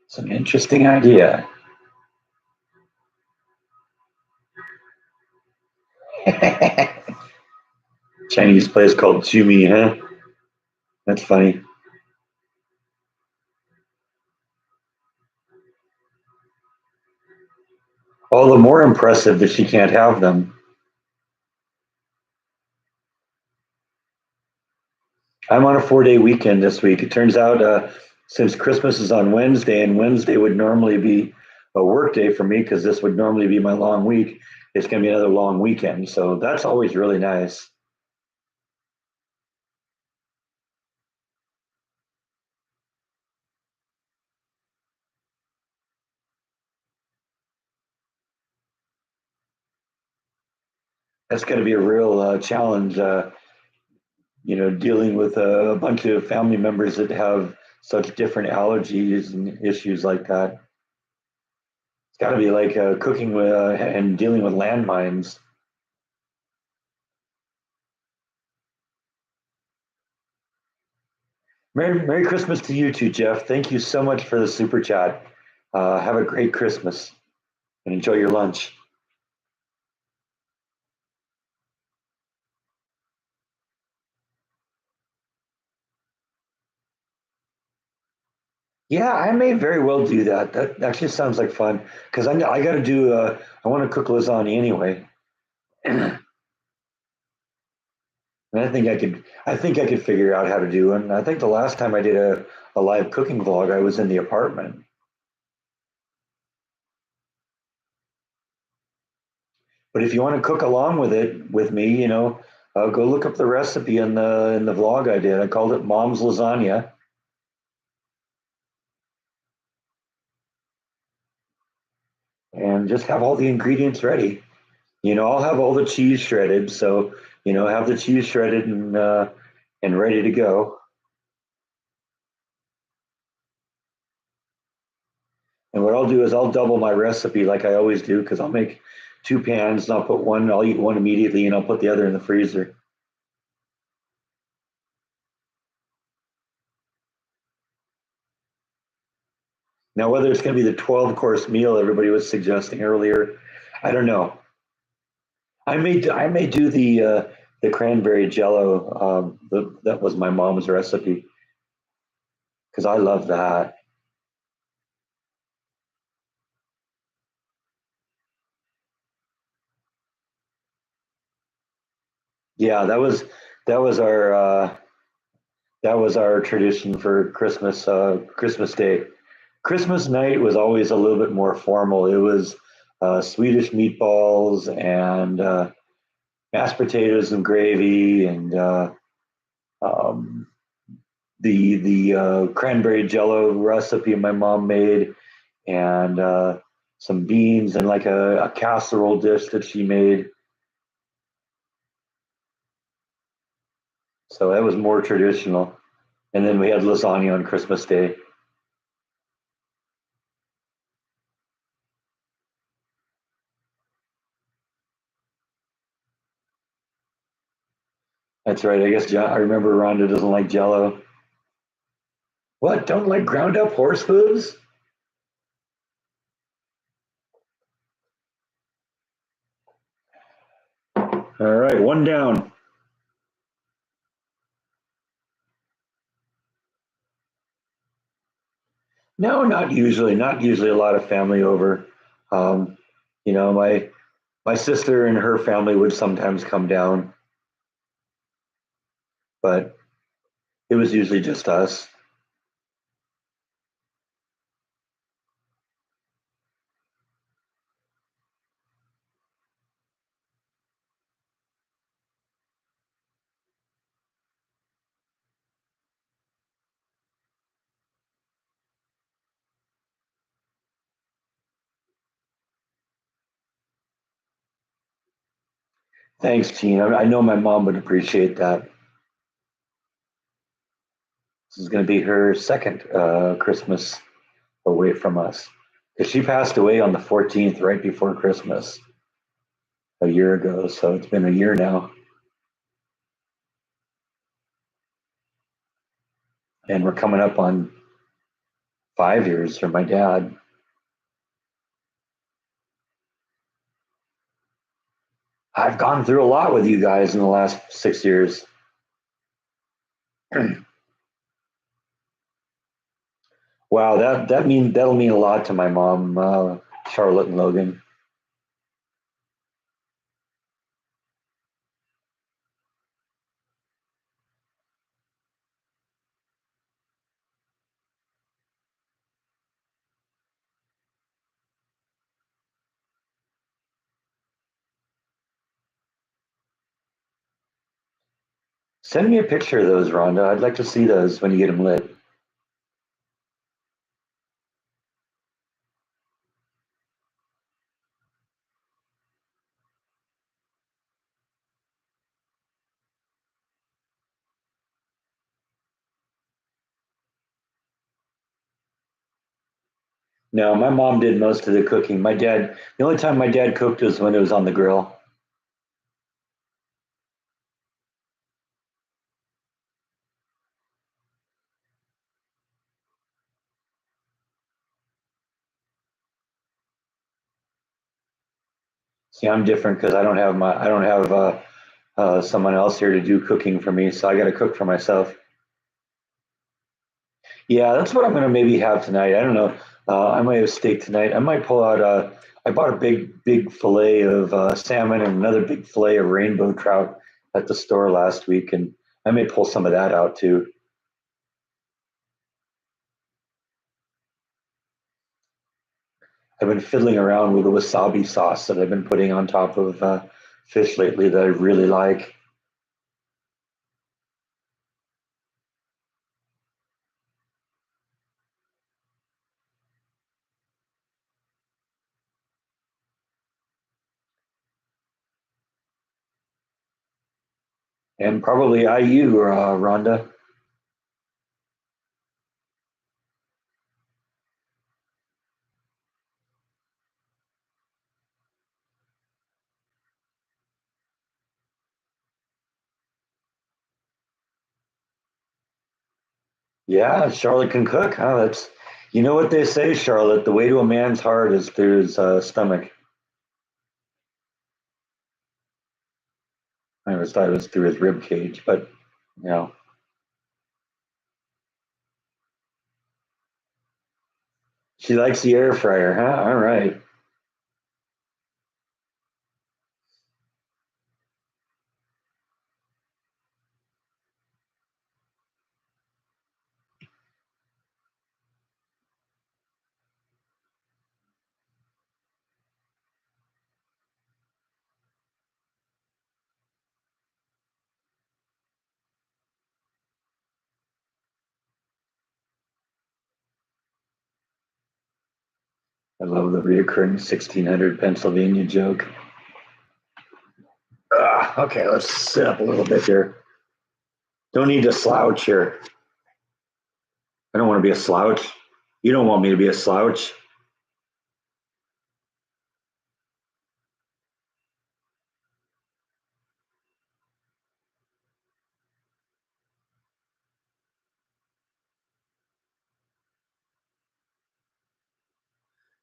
It's an interesting idea. Chinese place called Jumi, huh? That's funny. All the more impressive that she can't have them. I'm on a 4 day weekend this week. It turns out since Christmas is on Wednesday, and Wednesday would normally be a work day for me because this would normally be my long week, it's going to be another long weekend. So that's always really nice. That's going to be a real challenge, dealing with a bunch of family members that have such different allergies and issues like that. It's got to be like cooking with, and dealing with landmines. Merry Christmas to you too, Jeff. Thank you so much for the super chat. Have a great Christmas and enjoy your lunch. Yeah, I may very well do that. That actually sounds like fun because I got to do. I want to cook lasagna anyway, and I think I could figure out how to do it. And I think the last time I did a live cooking vlog, I was in the apartment. But if you want to cook along with it with me, go look up the recipe in the vlog I did. I called it Mom's Lasagna, and just have all the ingredients ready. I'll have all the cheese shredded, so have the cheese shredded and ready to go. And what I'll do is I'll double my recipe like I always do because I'll make two pans and I'll put one. I'll eat one immediately, and I'll put the other in the freezer. Now, whether it's going to be the 12-course meal everybody was suggesting earlier, I don't know. I may do the cranberry jello. That was my mom's recipe because I love that. Yeah, that was our tradition for Christmas. Christmas Day, Christmas night was always a little bit more formal. It was Swedish meatballs and mashed potatoes and gravy and um, the cranberry jello recipe my mom made and some beans and like a casserole dish that she made. So that was more traditional. And then we had lasagna on Christmas Day. That's right. I guess I remember Rhonda doesn't like Jello. What? Don't like ground up horse hooves? All right, one down. No, not usually. Not usually. A lot of family over. Um, my sister and her family would sometimes come down, but it was usually just us. Thanks, Gene. I know my mom would appreciate that. This is going to be her second Christmas away from us because she passed away on the 14th, right before Christmas, a year ago. So it's been a year now. and we're coming up on 5 years for my dad. I've gone through a lot with you guys in the last 6 years. Wow, that'll mean a lot to my mom, Charlotte and Logan. Send me a picture of those, Rhonda. I'd like to see those when you get them lit. No, my mom did most of the cooking. The only time my dad cooked was when it was on the grill. See, I'm different because I don't have someone else here to do cooking for me, so I got to cook for myself. Yeah, that's what I'm gonna maybe have tonight. I don't know. I might have steak tonight. I might pull out. I bought a big fillet of salmon and another big fillet of rainbow trout at the store last week, and I may pull some of that out too. I've been fiddling around with a wasabi sauce that I've been putting on top of fish lately that I really like. And probably IU, Rhonda. Yeah, Charlotte can cook. Huh? That's you know what they say, Charlotte. The way to a man's heart is through his stomach. I always thought it was through his rib cage, but you know, she likes the air fryer, huh? All right, I love the reoccurring 1600 Pennsylvania joke. Okay, let's sit up a little bit here. Don't need to slouch here. I don't want to be a slouch. You don't want me to be a slouch.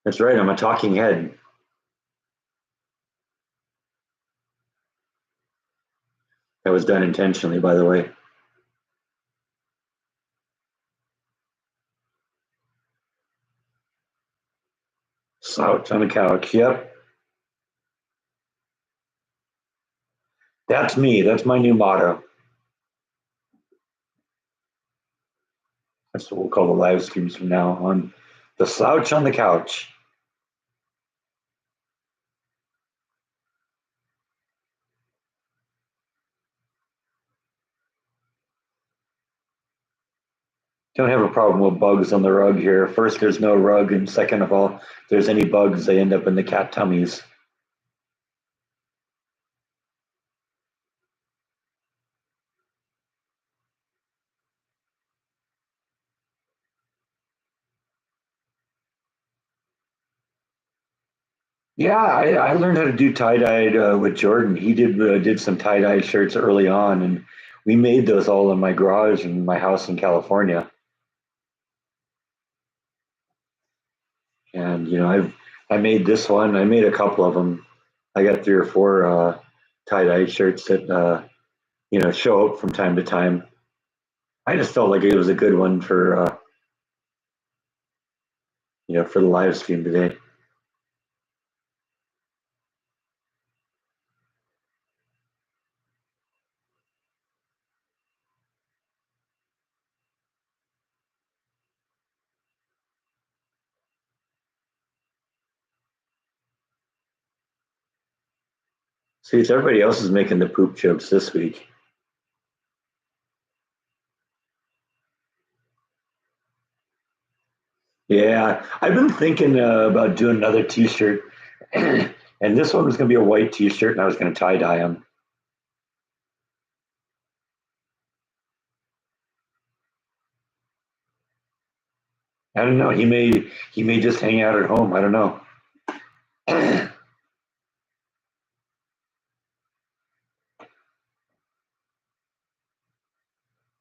That's right. I'm a talking head. That was done intentionally, by the way. Slouch on the couch. Yep, that's me. That's my new motto. That's what we'll call the live streams from now on. The slouch on the couch. Don't have a problem with bugs on the rug here. First, there's no rug, and second of all, if there's any bugs, they end up in the cat tummies. Yeah, I learned how to do tie dye with Jordan. He did some tie dye shirts early on, and we made those all in my garage in my house in California. And I made this one. I made a couple of them. I got 3 or 4 tie-dye shirts that show up from time to time. I just felt like it was a good one for for the live stream today. See, it's everybody else is making the poop jokes this week. Yeah, I've been thinking about doing another T-shirt, and this one was going to be a white T-shirt, and I was going to tie dye them. I don't know. He may just hang out at home. I don't know.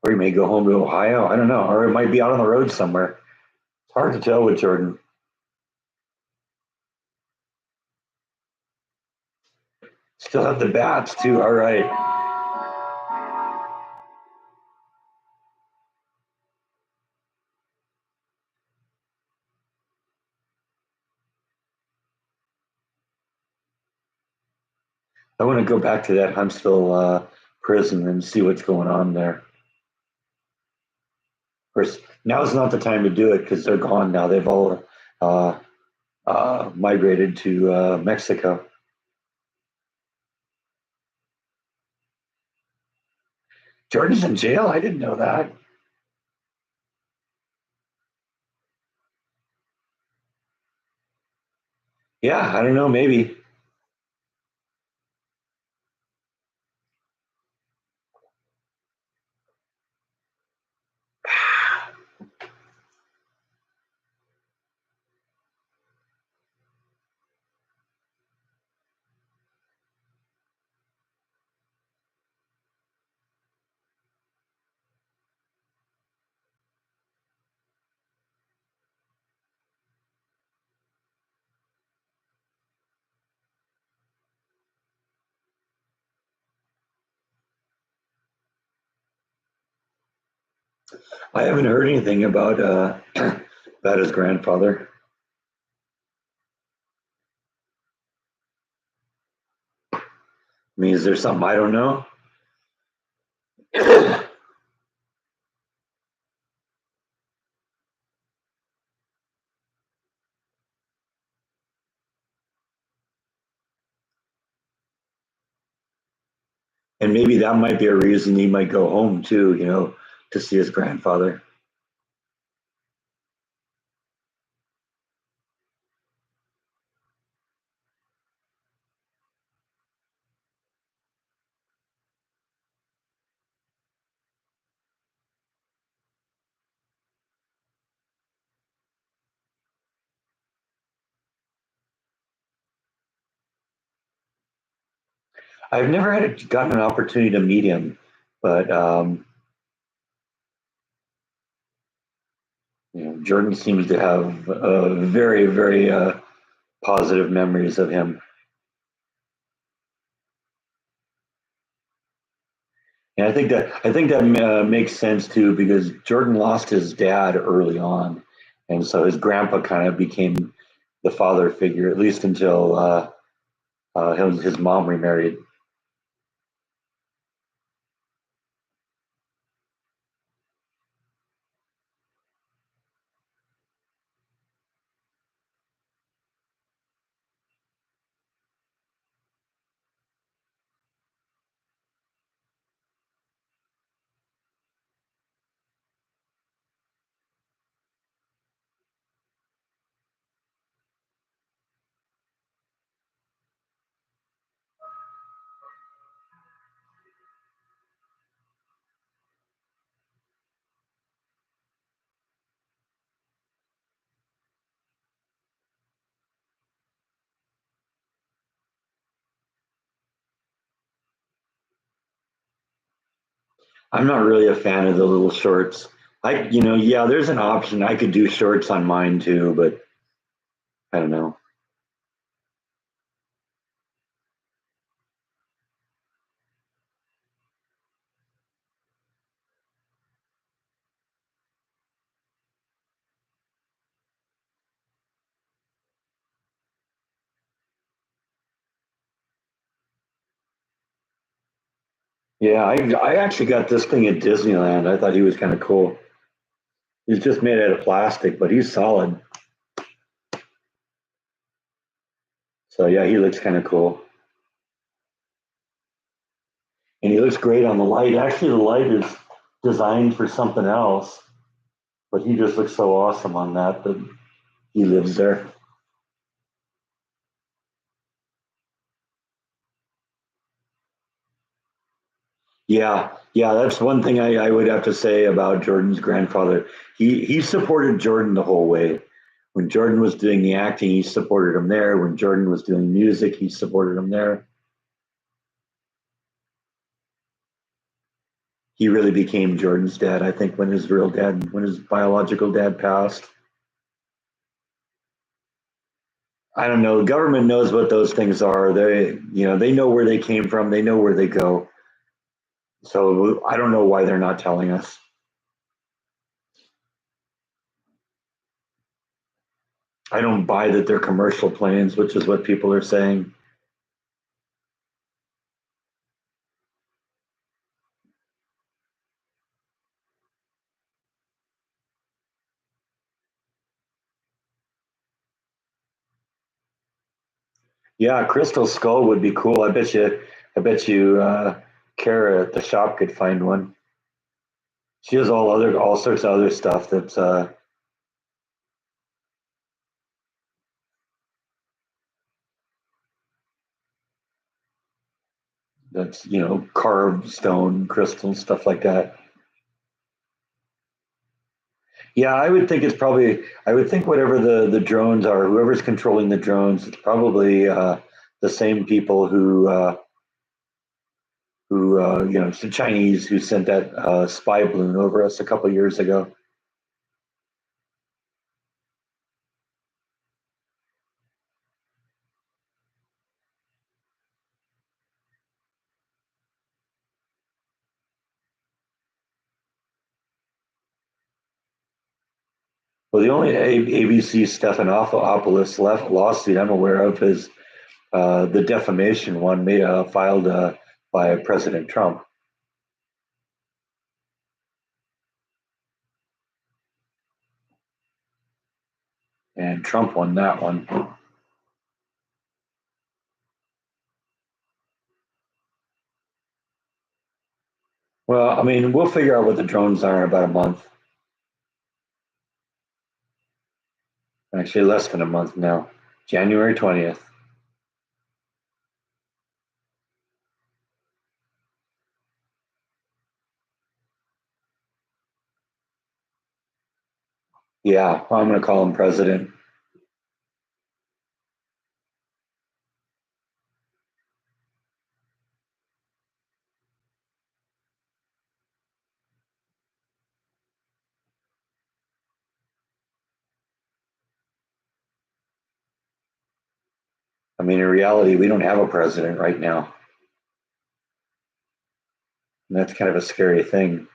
Or he may go home to Ohio. I don't know. Or it might be out on the road somewhere. It's hard to tell with Jordan. Still have the bats too. All right. I want to go back to that Huntsville prison and see what's going on there. Of course, now's not the time to do it because they're gone now. They've all uh, migrated to Mexico. Jordan's in jail. I didn't know that. Yeah, I don't know. Maybe. I haven't heard anything about about his grandfather. I mean, is there something I don't know? And maybe that might be a reason he might go home too. To see his grandfather. I've never gotten an opportunity to meet him, but Jordan seems to have very, very positive memories of him. And I think that makes sense too because Jordan lost his dad early on, and so his grandpa kind of became the father figure at least until his mom remarried. I'm not really a fan of the little shorts. Yeah, there's an option. I could do shorts on mine too, but I don't know. Yeah, I actually got this thing at Disneyland. I thought he was kind of cool. He's just made out of plastic, but he's solid. So yeah, he looks kind of cool. And he looks great on the light. Actually, the light is designed for something else, but he just looks so awesome on that he lives there. Yeah, yeah, that's one thing I would have to say about Jordan's grandfather. He supported Jordan the whole way. When Jordan was doing the acting, he supported him there. When Jordan was doing music, he supported him there. He really became Jordan's dad, I think, when his biological dad passed. I don't know. Government knows what those things are. They know where they came from. They know where they go. So I don't know why they're not telling us. I don't buy that they're commercial planes, which is what people are saying. Yeah, Crystal Skull would be cool. I bet you, Kara at the shop could find one. She has all sorts of other stuff that's carved stone, crystal, stuff like that. Yeah, I would think it's probably. I would think whatever the drones are, whoever's controlling the drones, it's probably the same people who it's the Chinese who sent that spy balloon over us a couple years ago. Well, the only ABC Stephanopoulos left lawsuit I'm aware of is the defamation one made filed by President Trump, and Trump won that one. Well, I mean, we'll figure out what the drones are in about a month. Actually, less than a month now. January 20th. Yeah, well, I'm going to call him president. I mean, in reality, we don't have a president right now. And that's kind of a scary thing.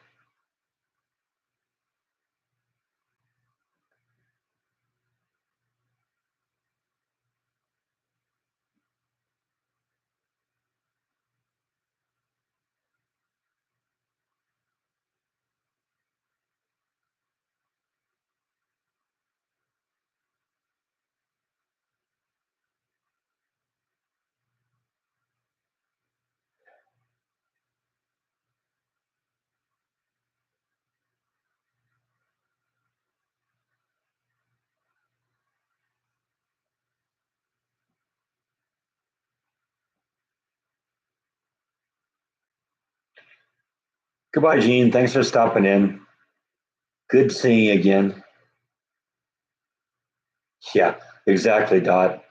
Goodbye, Gene. Thanks for stopping in. Good seeing you again. Yeah, exactly, Dot.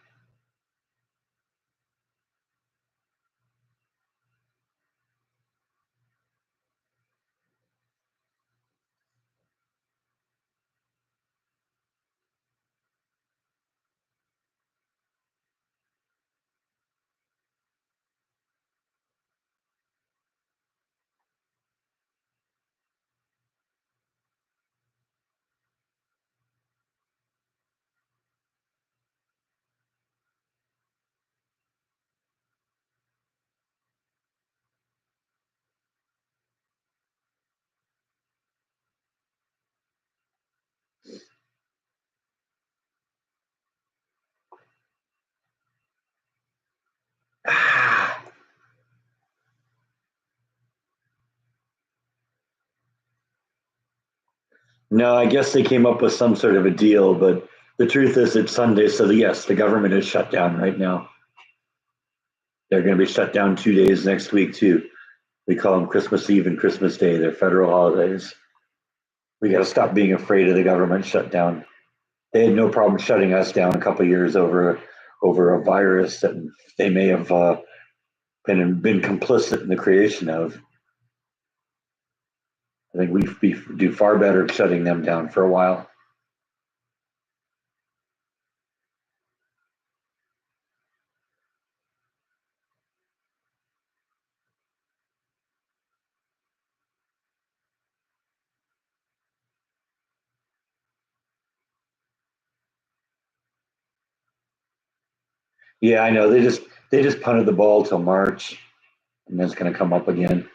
No, I guess they came up with some sort of a deal, but the truth is it's Sunday, so yes, the government is shut down right now. They're going to be shut down 2 days next week too. We call them Christmas Eve and Christmas Day. They're federal holidays. We got to stop being afraid of the government shutdown. They had no problem shutting us down a couple of years over a virus that they may have been complicit in the creation of. I think we do far better at shutting them down for a while. Yeah, I know. They just punted the ball till March, and then it's going to come up again.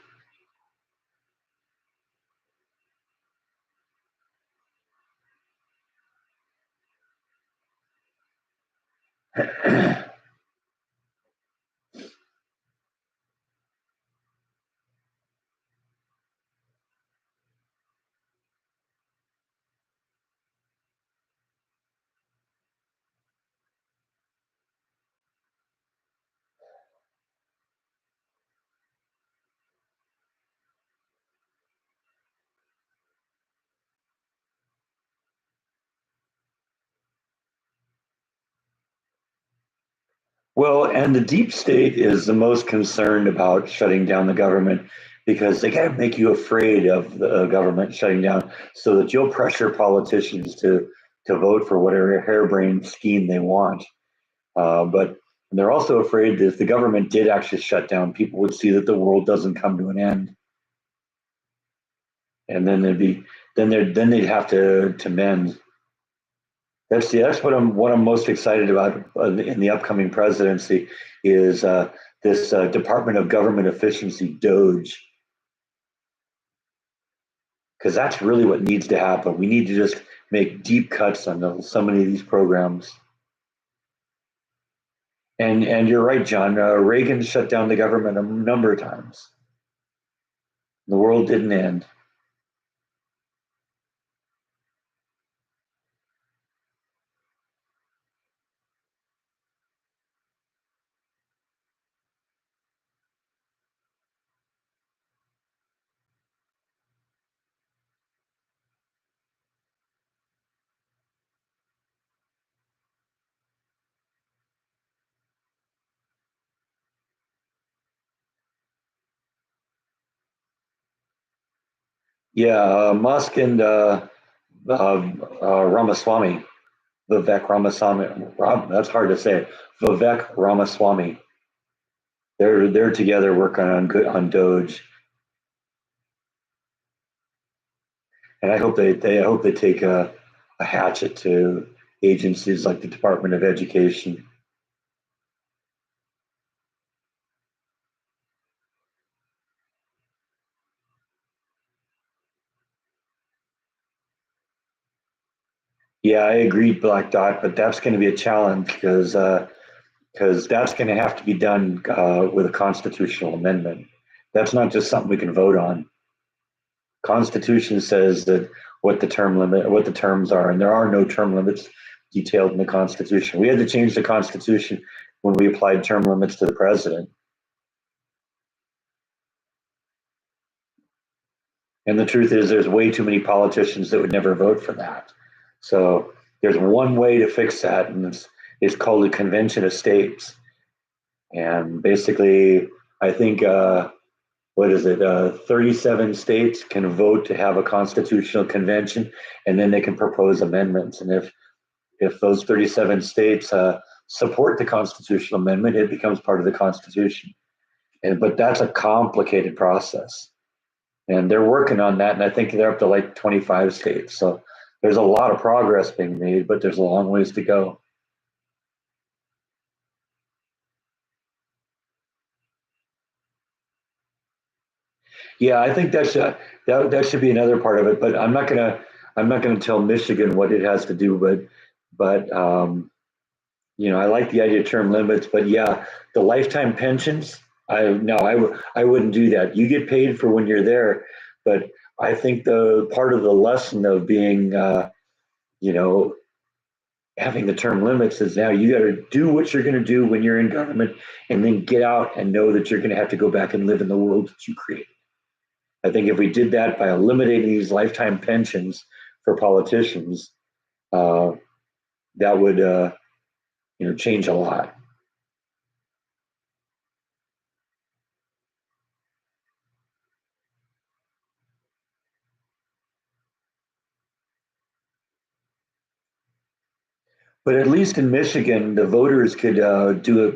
Well, and the deep state is the most concerned about shutting down the government because they got to make you afraid of the government shutting down so that you'll pressure politicians to vote for whatever harebrained scheme they want. But they're also afraid that if the government did actually shut down, people would see that the world doesn't come to an end, and then they'd have to mend. That's what I'm most excited about in the upcoming presidency is this Department of Government Efficiency (DOGE), because that's really what needs to happen. We need to just make deep cuts on so many of these programs. And you're right, John. Reagan shut down the government a number of times. The world didn't end. Yeah, Musk and Ramaswamy, Vivek Ramaswamy. That's hard to say. Vivek Ramaswamy. They're together working on good on Doge, and I hope they take a hatchet to agencies like the Department of Education. Yeah, I agree, Black Dot, but that's going to be a challenge because that's going to have to be done with a constitutional amendment. That's not just something we can vote on. Constitution says that what the terms are, and there are no term limits detailed in the Constitution. We had to change the Constitution when we applied term limits to the president. And the truth is, there's way too many politicians that would never vote for that. So there's one way to fix that, and it's called the Convention of States. And basically, I think what is it? 37 states can vote to have a constitutional convention, and then they can propose amendments. And if those 37 states support the constitutional amendment, it becomes part of the Constitution. But that's a complicated process, and they're working on that. And I think they're up to like 25 states. So there's a lot of progress being made, but there's a long ways to go. Yeah, I think that should be another part of it. But I'm not gonna tell Michigan what it has to do. But I like the idea of term limits. But yeah, the lifetime pensions. I no, I wouldn't do that. You get paid for when you're there, but I think the part of the lesson of being, you know, having the term limits is now you got to do what you're going to do when you're in government and then get out and know that you're going to have to go back and live in the world that you create. I think if we did that by eliminating these lifetime pensions for politicians, uh, that would change a lot. But at least in Michigan, the voters could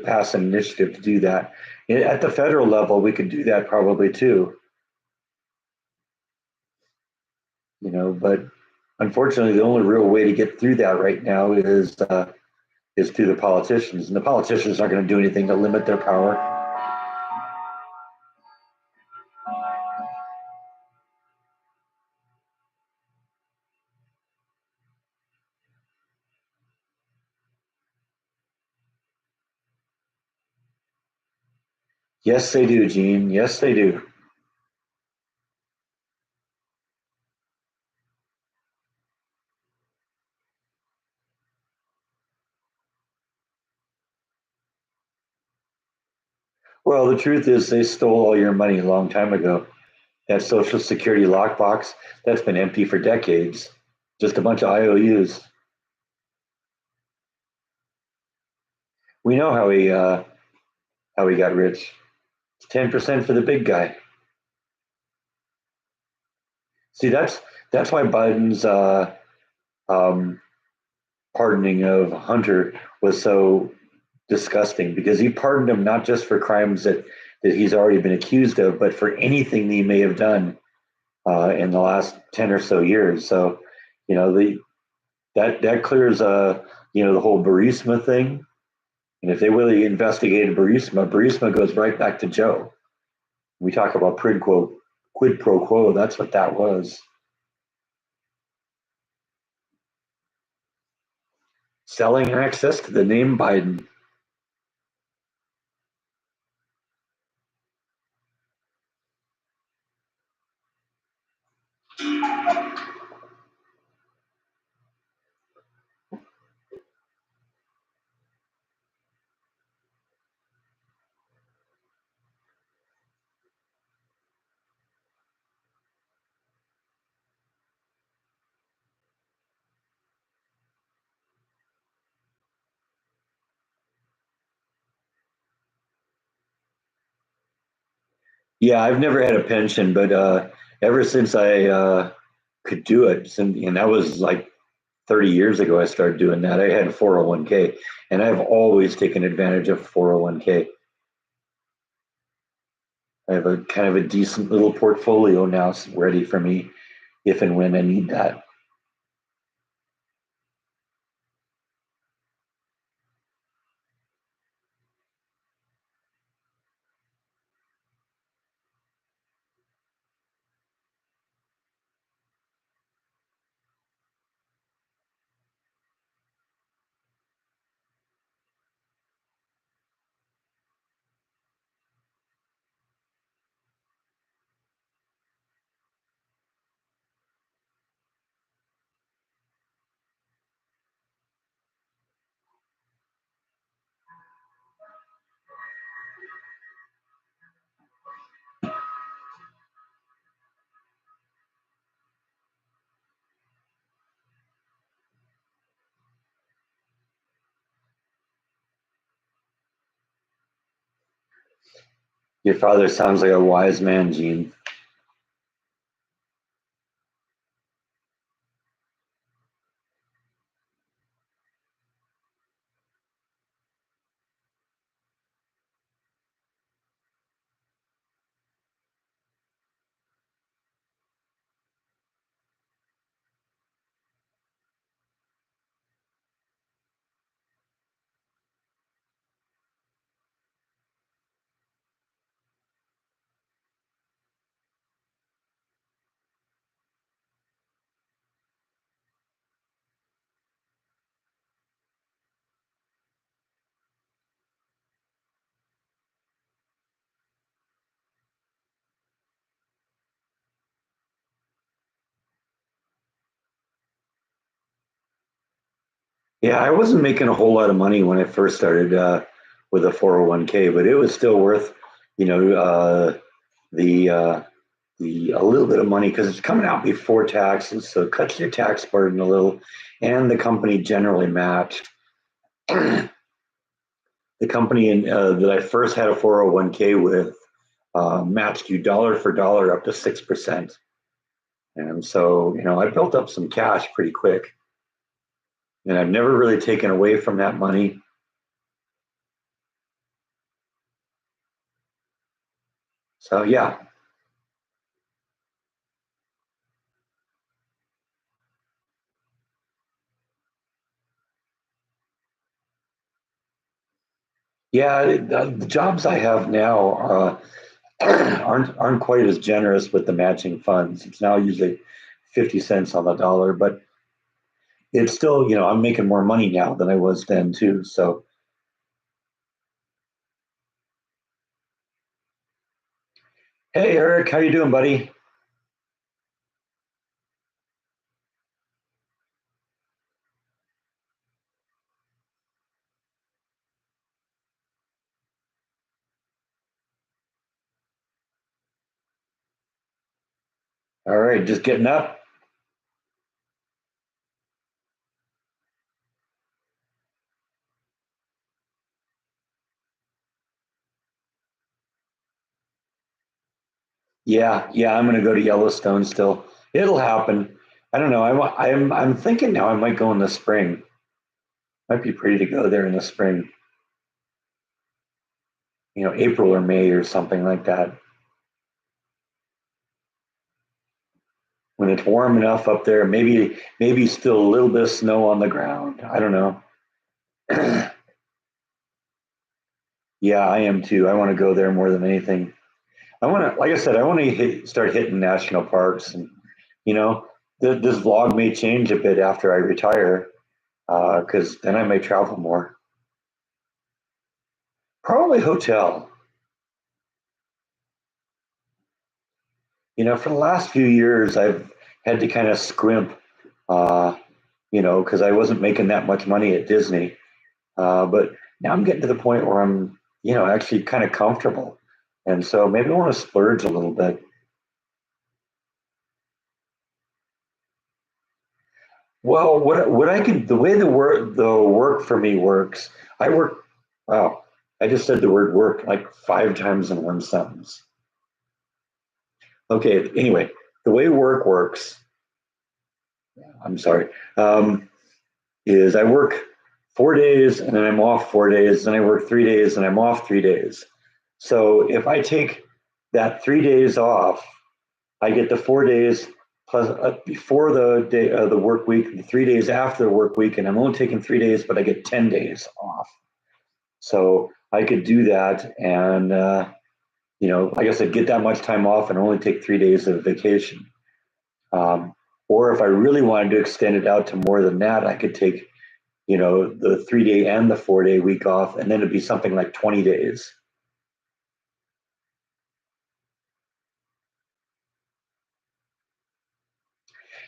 pass an initiative to do that. At the federal level, we could do that probably too. But unfortunately, the only real way to get through that right now is through the politicians, and the politicians aren't going to do anything to limit their power. Yes, they do, Gene. Yes, they do. Well, the truth is, they stole all your money a long time ago. That Social Security lockbox, that's been empty for decades. Just a bunch of IOUs. We know how he got rich. It's 10% for the big guy. See, that's why Biden's um, pardoning of Hunter was so disgusting, because he pardoned him not just for crimes that he's already been accused of, but for anything that he may have done in the last 10 or so years. So, the that clears the whole Burisma thing. And if they really investigated Burisma goes right back to Joe. We talk about quid pro quo. That's what that was. Selling access to the name Biden. Yeah, I've never had a pension, but ever since I could do it, and that was like 30 years ago, I started doing that. I had 401k, and I've always taken advantage of 401k. I have a kind of a decent little portfolio now ready for me if and when I need that. Your father sounds like a wise man, Gene. Yeah, I wasn't making a whole lot of money when I first started with a 401k, but it was still worth, you know, the a little bit of money because it's coming out before taxes, so it cuts your tax burden a little, and the company generally matched. The company that I first had a 401k with matched you dollar for dollar up to 6%, and so I built up some cash pretty quick, and I've never really taken away from that money. So yeah, yeah, the jobs I have now aren't quite as generous with the matching funds. It's now usually 50 cents on the dollar, but it's still, I'm making more money now than I was then too. So, hey Eric, how you doing, buddy? All right, just getting up. Yeah, yeah, I'm gonna go to Yellowstone still. It'll happen. I don't know. I'm thinking now I might go in the spring. Might be pretty to go there in the spring. April or May or something like that. When it's warm enough up there, maybe still a little bit of snow on the ground. I don't know. Yeah, I am too. I want to go there more than anything. I want to, like I said, I want to start hitting national parks, and you know, this vlog may change a bit after I retire, because then I may travel more. Probably hotel. For the last few years, I've had to kind of scrimp, uh, because I wasn't making that much money at Disney. But now I'm getting to the point where I'm, actually kind of comfortable, and so maybe I want to splurge a little bit. Well, what I can the way the work for me works, I work. Wow, I just said the word work like 5 times in one sentence. Okay, anyway, the way work works, I'm sorry, um, is I work 4 days and then I'm off 4 days, then I work 3 days and I'm off 3 days. So if I take that 3 days off, I get the 4 days plus before the day the work week, the 3 days after the work week, and I'm only taking 3 days, but I get 10 days off. So I could do that, and like I said, get that much time off and only take 3 days of vacation. Um, or if I really wanted to extend it out to more than that, I could take the 3 day and the 4 day week off, and then it'd be something like 20 days.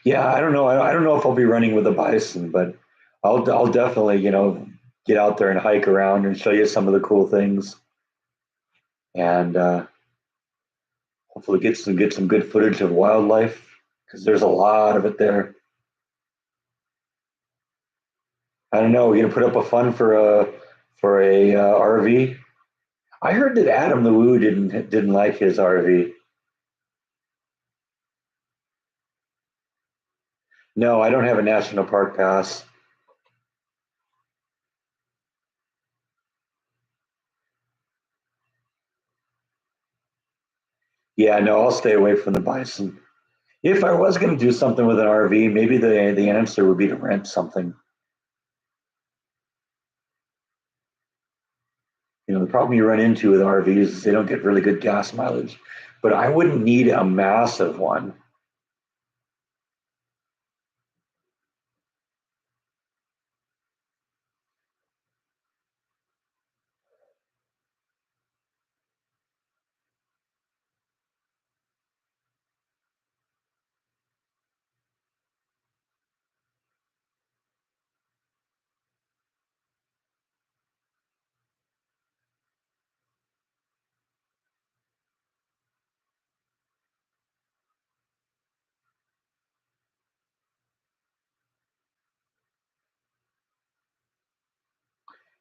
Yeah, I don't know. I don't know if I'll be running with a bison, but I'll definitely get out there and hike around and show you some of the cool things, and hopefully get some good footage of wildlife because there's a lot of it there. I don't know. We're gonna put up a fund for a RV. I heard that Adam the Woo didn't like his RV. No, I don't have a national park pass. Yeah, no, I'll stay away from the bison. If I was going to do something with an RV, maybe the answer would be to rent something. The problem you run into with RVs is they don't get really good gas mileage. But I wouldn't need a massive one.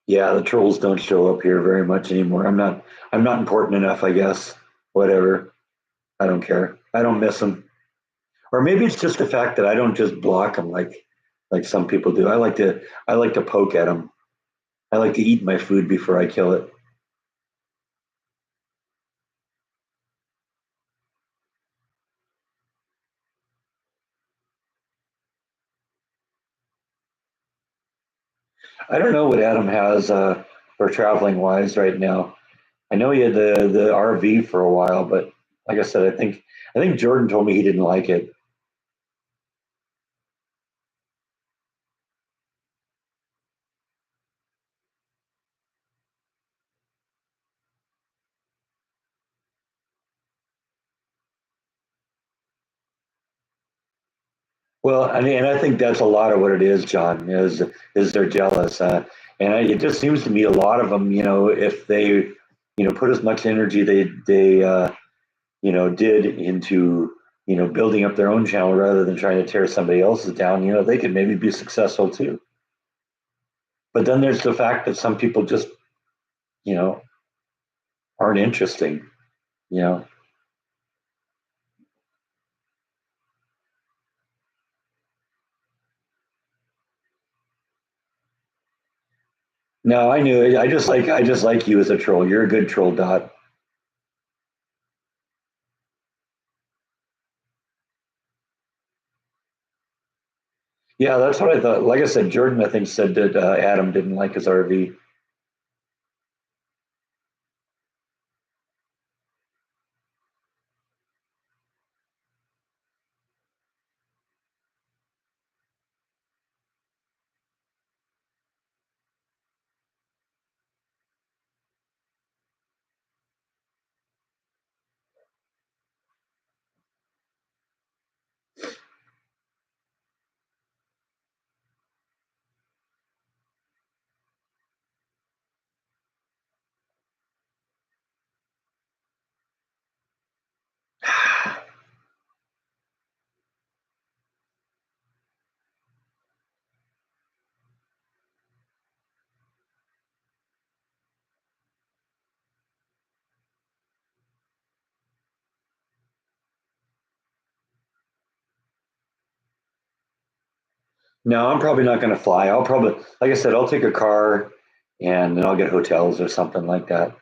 Yeah, the trolls don't show up here very much anymore. I'm not important enough, I guess. Whatever. I don't care. I don't miss them. Or maybe it's just the fact that I don't just block them like some people do. I like to poke at them. I like to eat my food before I kill it. I don't know what Adam has for traveling wise right now. I know he had the RV for a while, but like I said, I think Jordan told me he didn't like it. Well, I mean, and I think that's a lot of what it is, John, is they're jealous, it just seems to me a lot of them, you know, if they, put as much energy they did into, building up their own channel rather than trying to tear somebody else's down, they could maybe be successful too. But then there's the fact that some people just, you know, aren't interesting, you know. No, I knew it. I just like you as a troll. You're a good troll, Dot. Yeah, that's what I thought. Like I said, Jordan, I think said that Adam didn't like his RV. No, I'm probably not going to fly. I'll probably, like I said, I'll take a car and then I'll get hotels or something like that.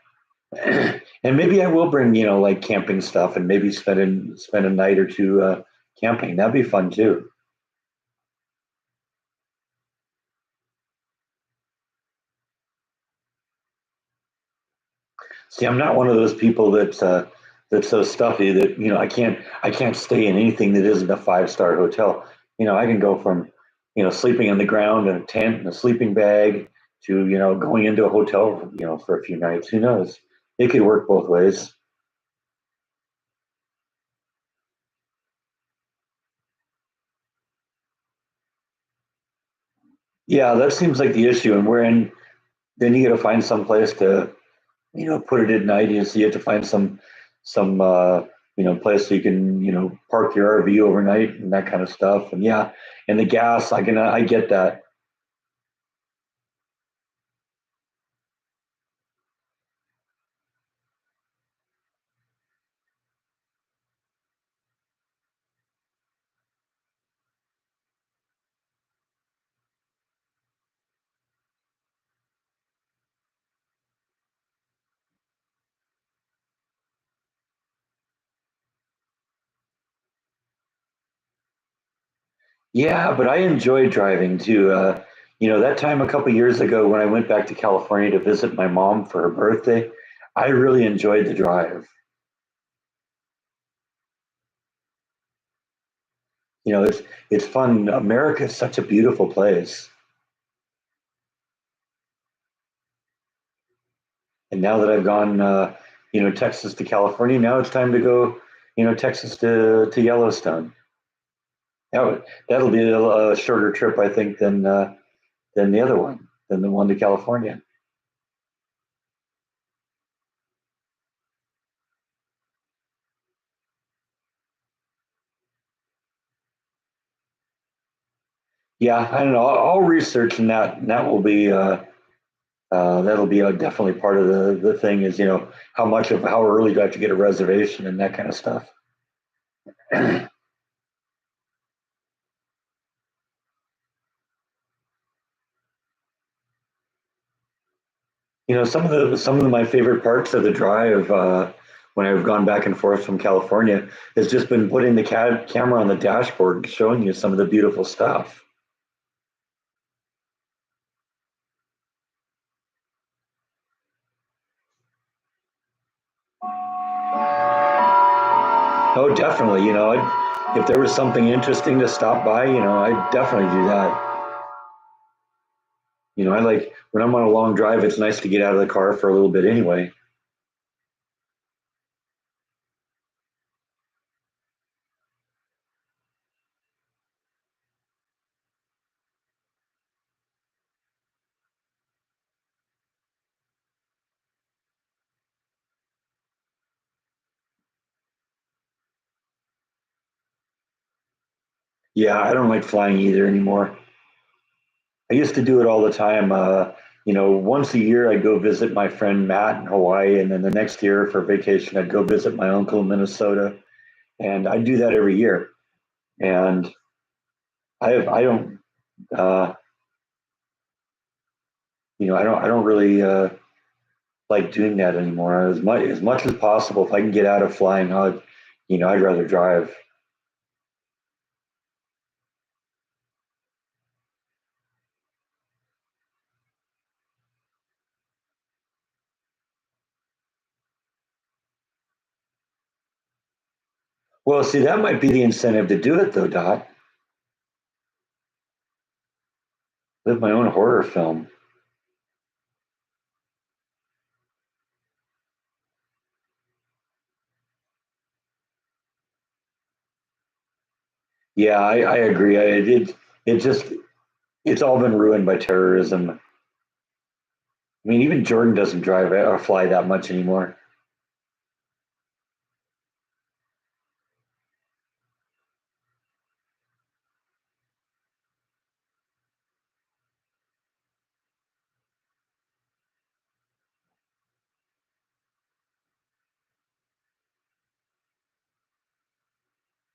And maybe I will bring, like camping stuff and maybe spend a night or two camping. That'd be fun too. See, I'm not one of those people that's so stuffy that I can't stay in anything that isn't a five-star hotel. I can go from sleeping on the ground in a tent and a sleeping bag to going into a hotel for a few nights. Who knows? It could work both ways. Yeah, that seems like the issue, and we're in. Then you got to find some place to put it at night. So you have to find some place so you can park your RV overnight and that kind of stuff. And yeah, and the gas, I get that. Yeah, but I enjoy driving too. That time a couple years ago when I went back to California to visit my mom for her birthday, I really enjoyed the drive. It's fun. America is such a beautiful place. And now that I've gone, Texas to California, now it's time to go, Texas to Yellowstone. That'll be a shorter trip, I think, than the other one, than the one to California. Yeah, I don't know. I'll research and that will be That'll be definitely part of the thing is, how early do I have to get a reservation and that kind of stuff. Some of my favorite parts of the drive, when I've gone back and forth from California, has just been putting the camera on the dashboard and showing you some of the beautiful stuff. Oh, definitely. If there was something interesting to stop by, I'd definitely do that. I like when I'm on a long drive, it's nice to get out of the car for a little bit anyway. Yeah, I don't like flying either anymore. I used to do it all the time. Once a year I'd go visit my friend Matt in Hawaii, and then the next year for vacation I'd go visit my uncle in Minnesota, and I do that every year. And I don't, uh, I don't really like doing that anymore. As much as possible, if I can get out of flying, I'd rather drive. Well, see, that might be the incentive to do it, though, Dot. Live my own horror film. Yeah, I agree. It just it's all been ruined by terrorism. I mean, even Jordan doesn't drive or fly that much anymore.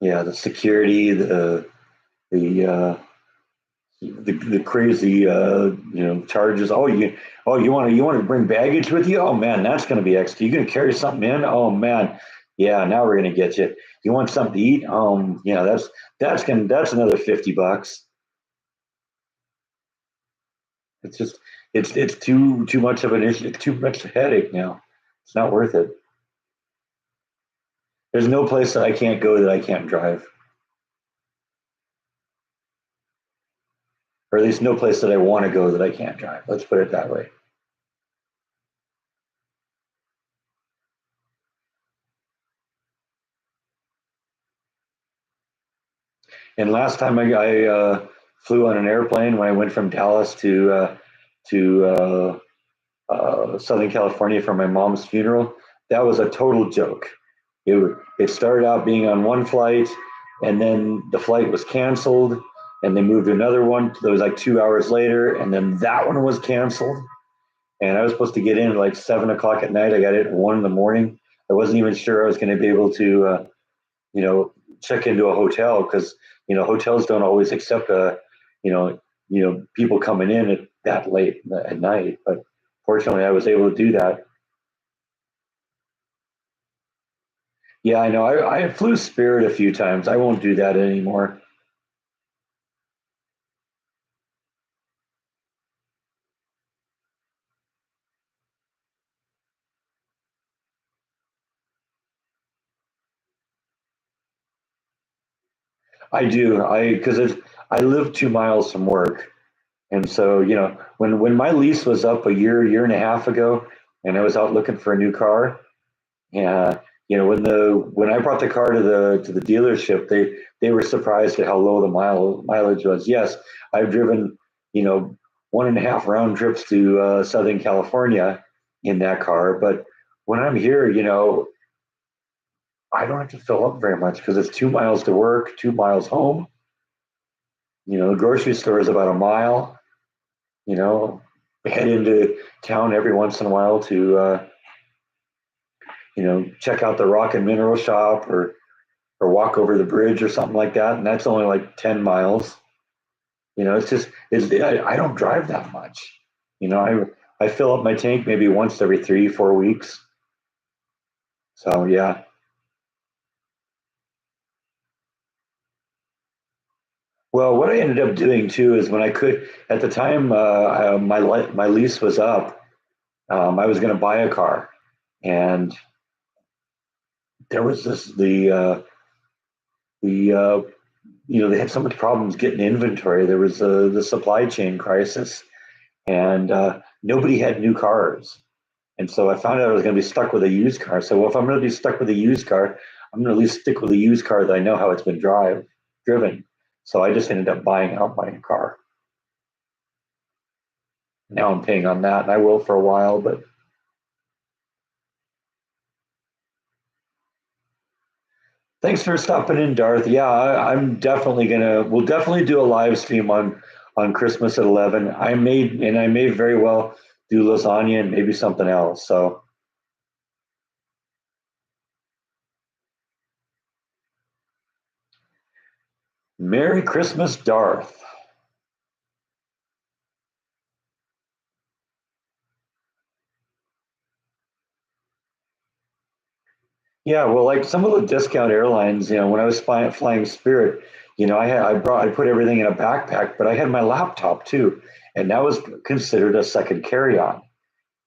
Yeah, the security, the crazy charges. Oh, you want to bring baggage with you? Oh man, that's going to be extra. You going to carry something in? Oh man, yeah. Now we're going to get you. You want something to eat? Yeah, that's another $50. It's just it's too much of an issue. It's too much headache now. It's not worth it. There's no place that I can't go that I can't drive, or at least no place that I want to go that I can't drive. Let's put it that way. And last time I flew on an airplane when I went from Dallas to Southern California for my mom's funeral, that was a total joke. It started out being on one flight, and then the flight was canceled, and they moved to another one. That was like 2 hours later, and then that one was canceled. And I was supposed to get in at like 7 o'clock at night. I got in at 1 in the morning. I wasn't even sure I was going to be able to, you know, check into a hotel because hotels don't always accept people coming in at that late at night. But fortunately, I was able to do that. Yeah, I know. I flew Spirit a few times. I won't do that anymore. I do. I live 2 miles from work, and so when my lease was up a year and a half ago, and I was out looking for a new car. Yeah, when I brought the car to the dealership, they were surprised at how low the mileage was. Yes, I've driven, you know, 1.5 round trips to Southern California in that car, but when I'm here, I don't have to fill up very much because it's 2 miles to work, 2 miles home. The grocery store is about a mile. You know, head into town every once in a while to check out the rock and mineral shop or walk over the bridge or something like that. And that's only like 10 miles. It's just I don't drive that much. I fill up my tank maybe once every 3, 4 weeks. So yeah. Well, what I ended up doing too is when I could at the time my lease was up. I was going to buy a car, and there was the they had so much problems getting inventory. There was the supply chain crisis, and nobody had new cars. And so I found out I was going to be stuck with a used car. So if I'm going to be stuck with a used car, I'm going to at least stick with a used car that I know how it's been driven. So I just ended up buying out my car. Now I'm paying on that, and I will for a while. But thanks for stopping in, Darth. Yeah, I'm definitely gonna. We'll definitely do a live stream on Christmas at 11. I may very well do lasagna and maybe something else. So Merry Christmas, Darth. Yeah, well, like some of the discount airlines, when I was flying Spirit, I put everything in a backpack, but I had my laptop too, and that was considered a second carry-on.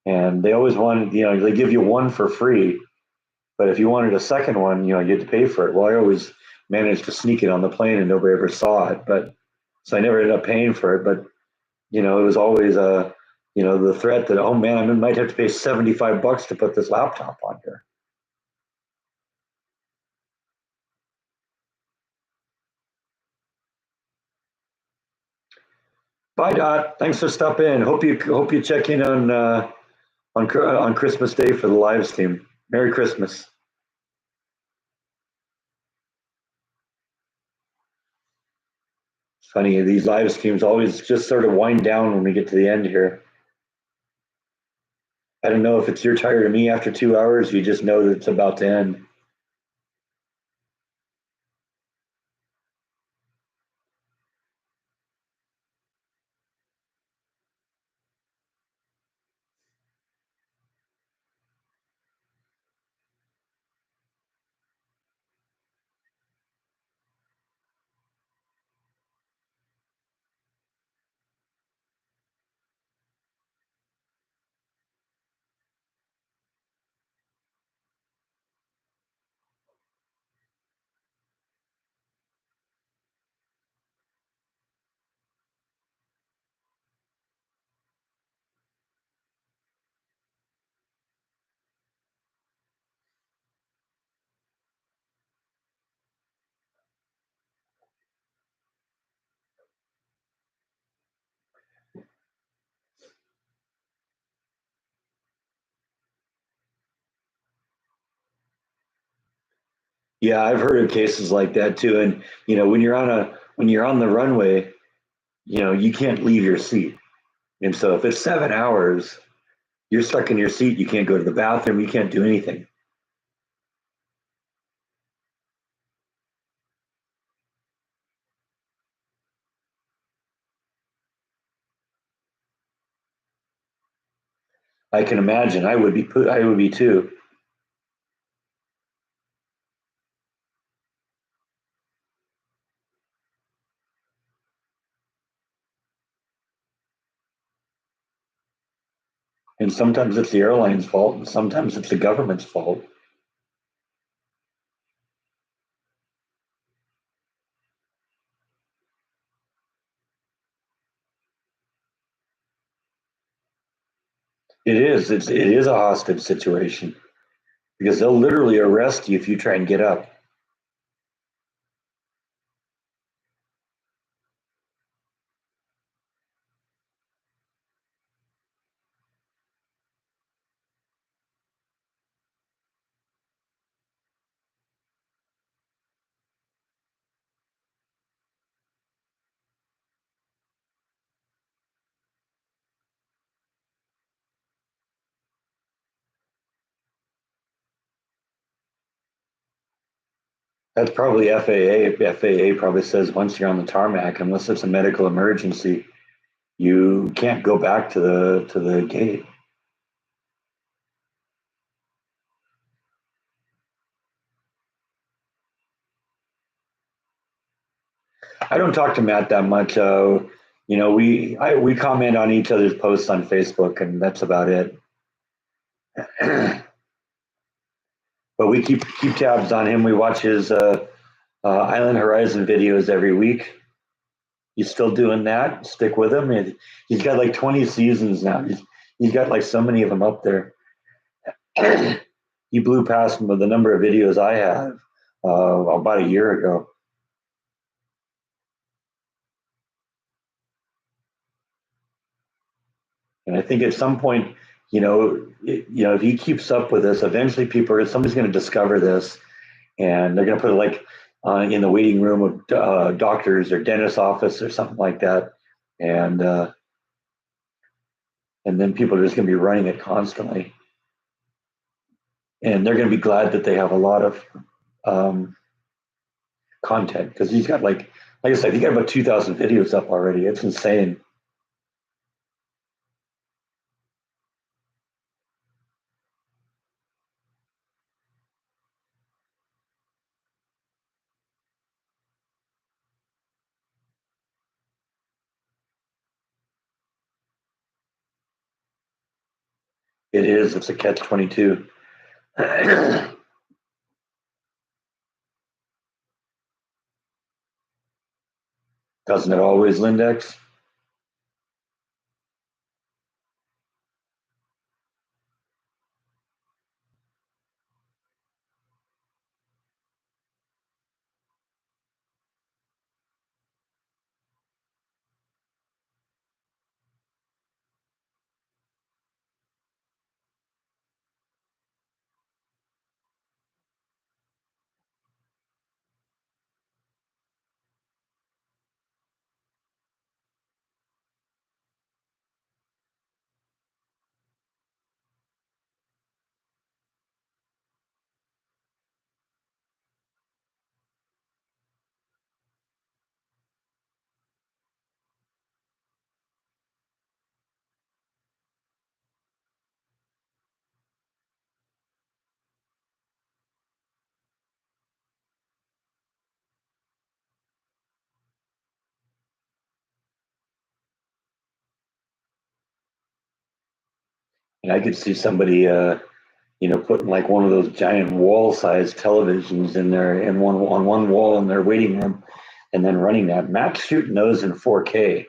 And they always wanted, they give you one for free, but if you wanted a second one, you had to pay for it. Well, I always managed to sneak it on the plane, and nobody ever saw it, but so I never ended up paying for it. But it was always the threat that, oh man, I might have to pay $75 to put this laptop on here. Bye, Dot. Thanks for stopping in. Hope you check in on Christmas Day for the live stream. Merry Christmas. It's funny, these live streams always just sort of wind down when we get to the end here. I don't know if it's you're tired of me after 2 hours. You just know that it's about to end. Yeah, I've heard of cases like that too. And when you're on the runway, you can't leave your seat. And so if it's 7 hours, you're stuck in your seat. You can't go to the bathroom. You can't do anything. I can imagine. I would be too. And sometimes it's the airline's fault, and sometimes it's the government's fault. It is a hostage situation because they'll literally arrest you if you try and get up. That's probably FAA. FAA probably says once you're on the tarmac, unless it's a medical emergency, you can't go back to the gate. I don't talk to Matt that much. We comment on each other's posts on Facebook, and that's about it. But we keep tabs on him. We watch his Island Horizon videos every week. He's still doing that. Stick with him. He's got like 20 seasons now. He's got like so many of them up there. He blew past the number of videos I have about a year ago. And I think at some point, if he keeps up with this, eventually somebody's going to discover this, and they're going to put it like in the waiting room of doctors or dentist office or something like that, and then people are just going to be running it constantly, and they're going to be glad that they have a lot of um, content because he's got like I said, he got about 2,000 videos up already. It's insane. It is. It's a catch 22. Doesn't it always, Lindex? And I could see somebody, putting like one of those giant wall-sized televisions in there and one on one wall in their waiting room, and then running that. Matt's shooting those in 4K,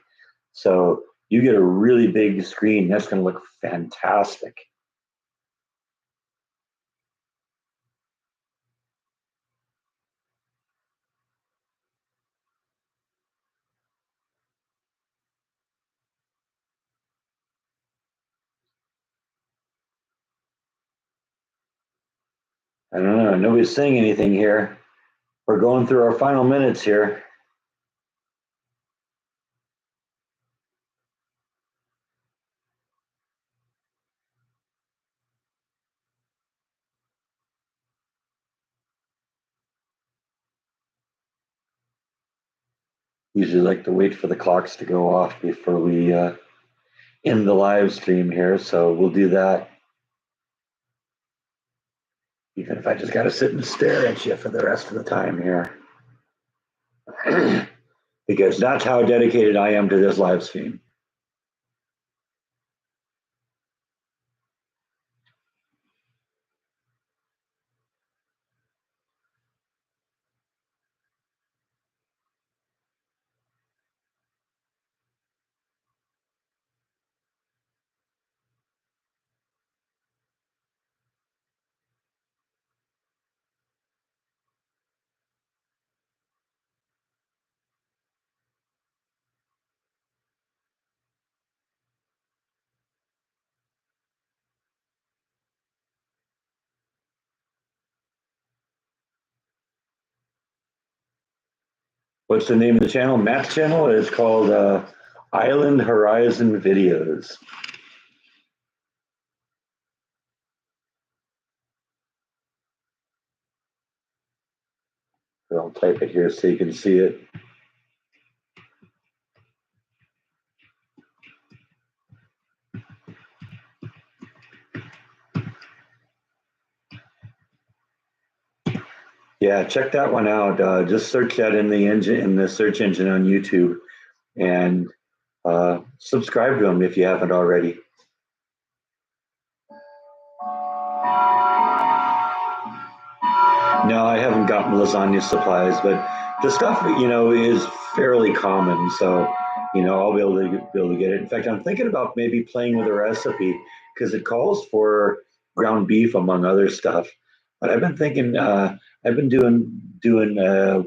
so you get a really big screen. That's going to look fantastic. I don't know. Nobody's saying anything here. We're going through our final minutes here. Usually like to wait for the clocks to go off before we end the live stream here, so we'll do that. Even if I just got to sit and stare at you for the rest of the time here. Because that's how dedicated I am to this live stream. What's the name of the channel? Matt's channel is called Island Horizon Videos. type it here so you can see it. Yeah, check that one out. Just search that in the search engine on YouTube, and subscribe to them if you haven't already. No, I haven't gotten lasagna supplies, but the stuff is fairly common, so I'll be able to get it. In fact, I'm thinking about maybe playing with a recipe because it calls for ground beef among other stuff. But I've been thinking, I've been doing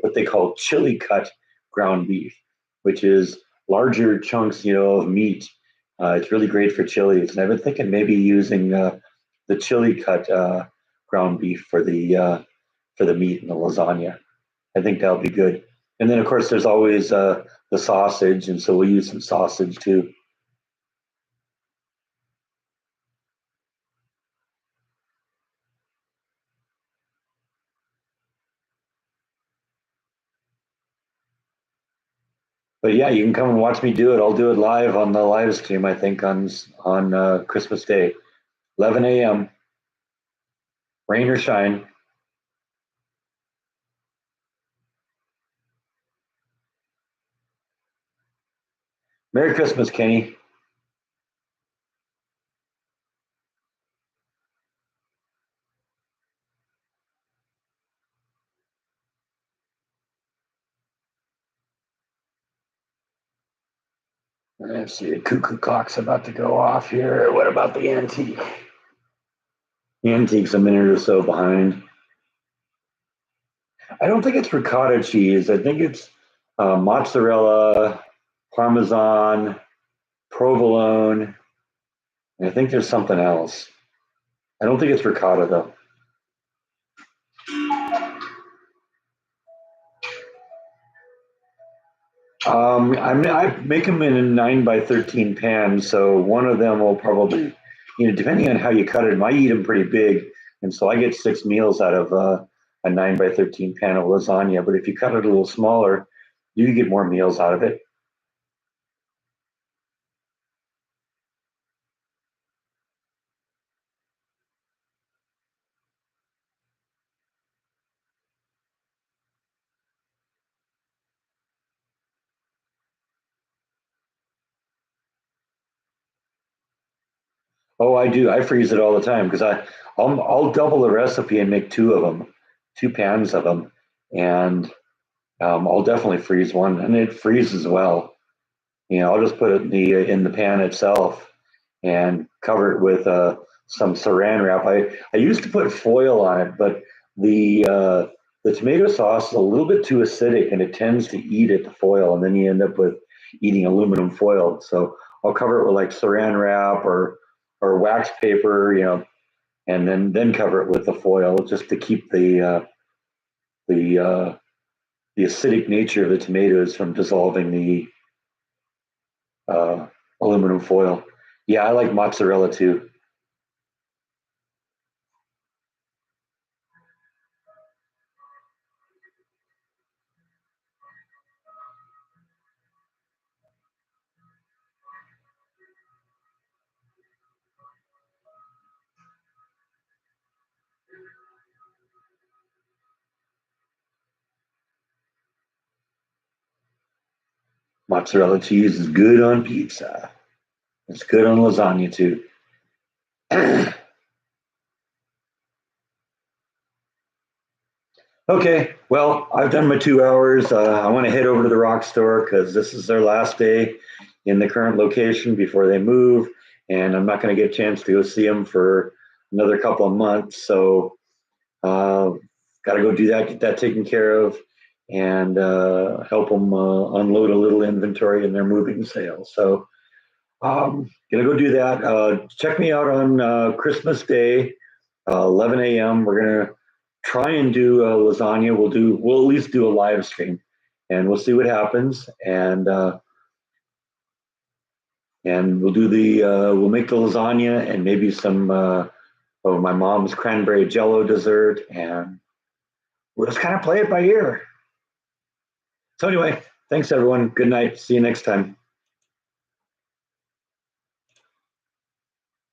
what they call chili cut ground beef, which is larger chunks, of meat. It's really great for chilies, and I've been thinking maybe using the chili cut ground beef for the meat and the lasagna. I think that'll be good. And then, of course, there's always the sausage, and so we'll use some sausage too. But yeah, you can come and watch me do it. I'll do it live on the live stream. I think on Christmas Day, 11 a.m. Rain or shine. Merry Christmas, Kenny. Let's see, the cuckoo clock's about to go off here. What about the antique? The antique's a minute or so behind. I don't think it's ricotta cheese. I think it's mozzarella, Parmesan, provolone, and I think there's something else. I don't think it's ricotta though. I make them in a 9 by 13 pan, so one of them will probably, depending on how you cut it, I eat them pretty big, and so I get 6 meals out of a 9 by 13 pan of lasagna. But if you cut it a little smaller, you get more meals out of it. Oh, I do. I freeze it all the time because I'll double the recipe and make two of them, 2 pans of them, and I'll definitely freeze one, and it freezes well. I'll just put it in the pan itself and cover it with some saran wrap. I used to put foil on it, but the tomato sauce is a little bit too acidic, and it tends to eat at the foil, and then you end up with eating aluminum foil. So I'll cover it with like saran wrap or wax paper, and then cover it with the foil just to keep the the acidic nature of the tomatoes from dissolving the aluminum foil. Yeah, I like mozzarella too. Mozzarella cheese is good on pizza. It's good on lasagna too. Okay, well, I've done my 2 hours. I want to head over to the rock store because this is their last day in the current location before they move, and I'm not going to get a chance to go see them for another couple of months. So, uh, got to go do that, get that taken care of, and help them unload a little inventory in their moving sale. So, gonna go do that. Check me out on Christmas Day, 11 a.m. We're gonna try and do lasagna. We'll at least do a live stream, and we'll see what happens. And we'll make the lasagna and maybe some of my mom's cranberry jello dessert, and we'll just kind of play it by ear. So anyway, thanks everyone. Good night. See you next time.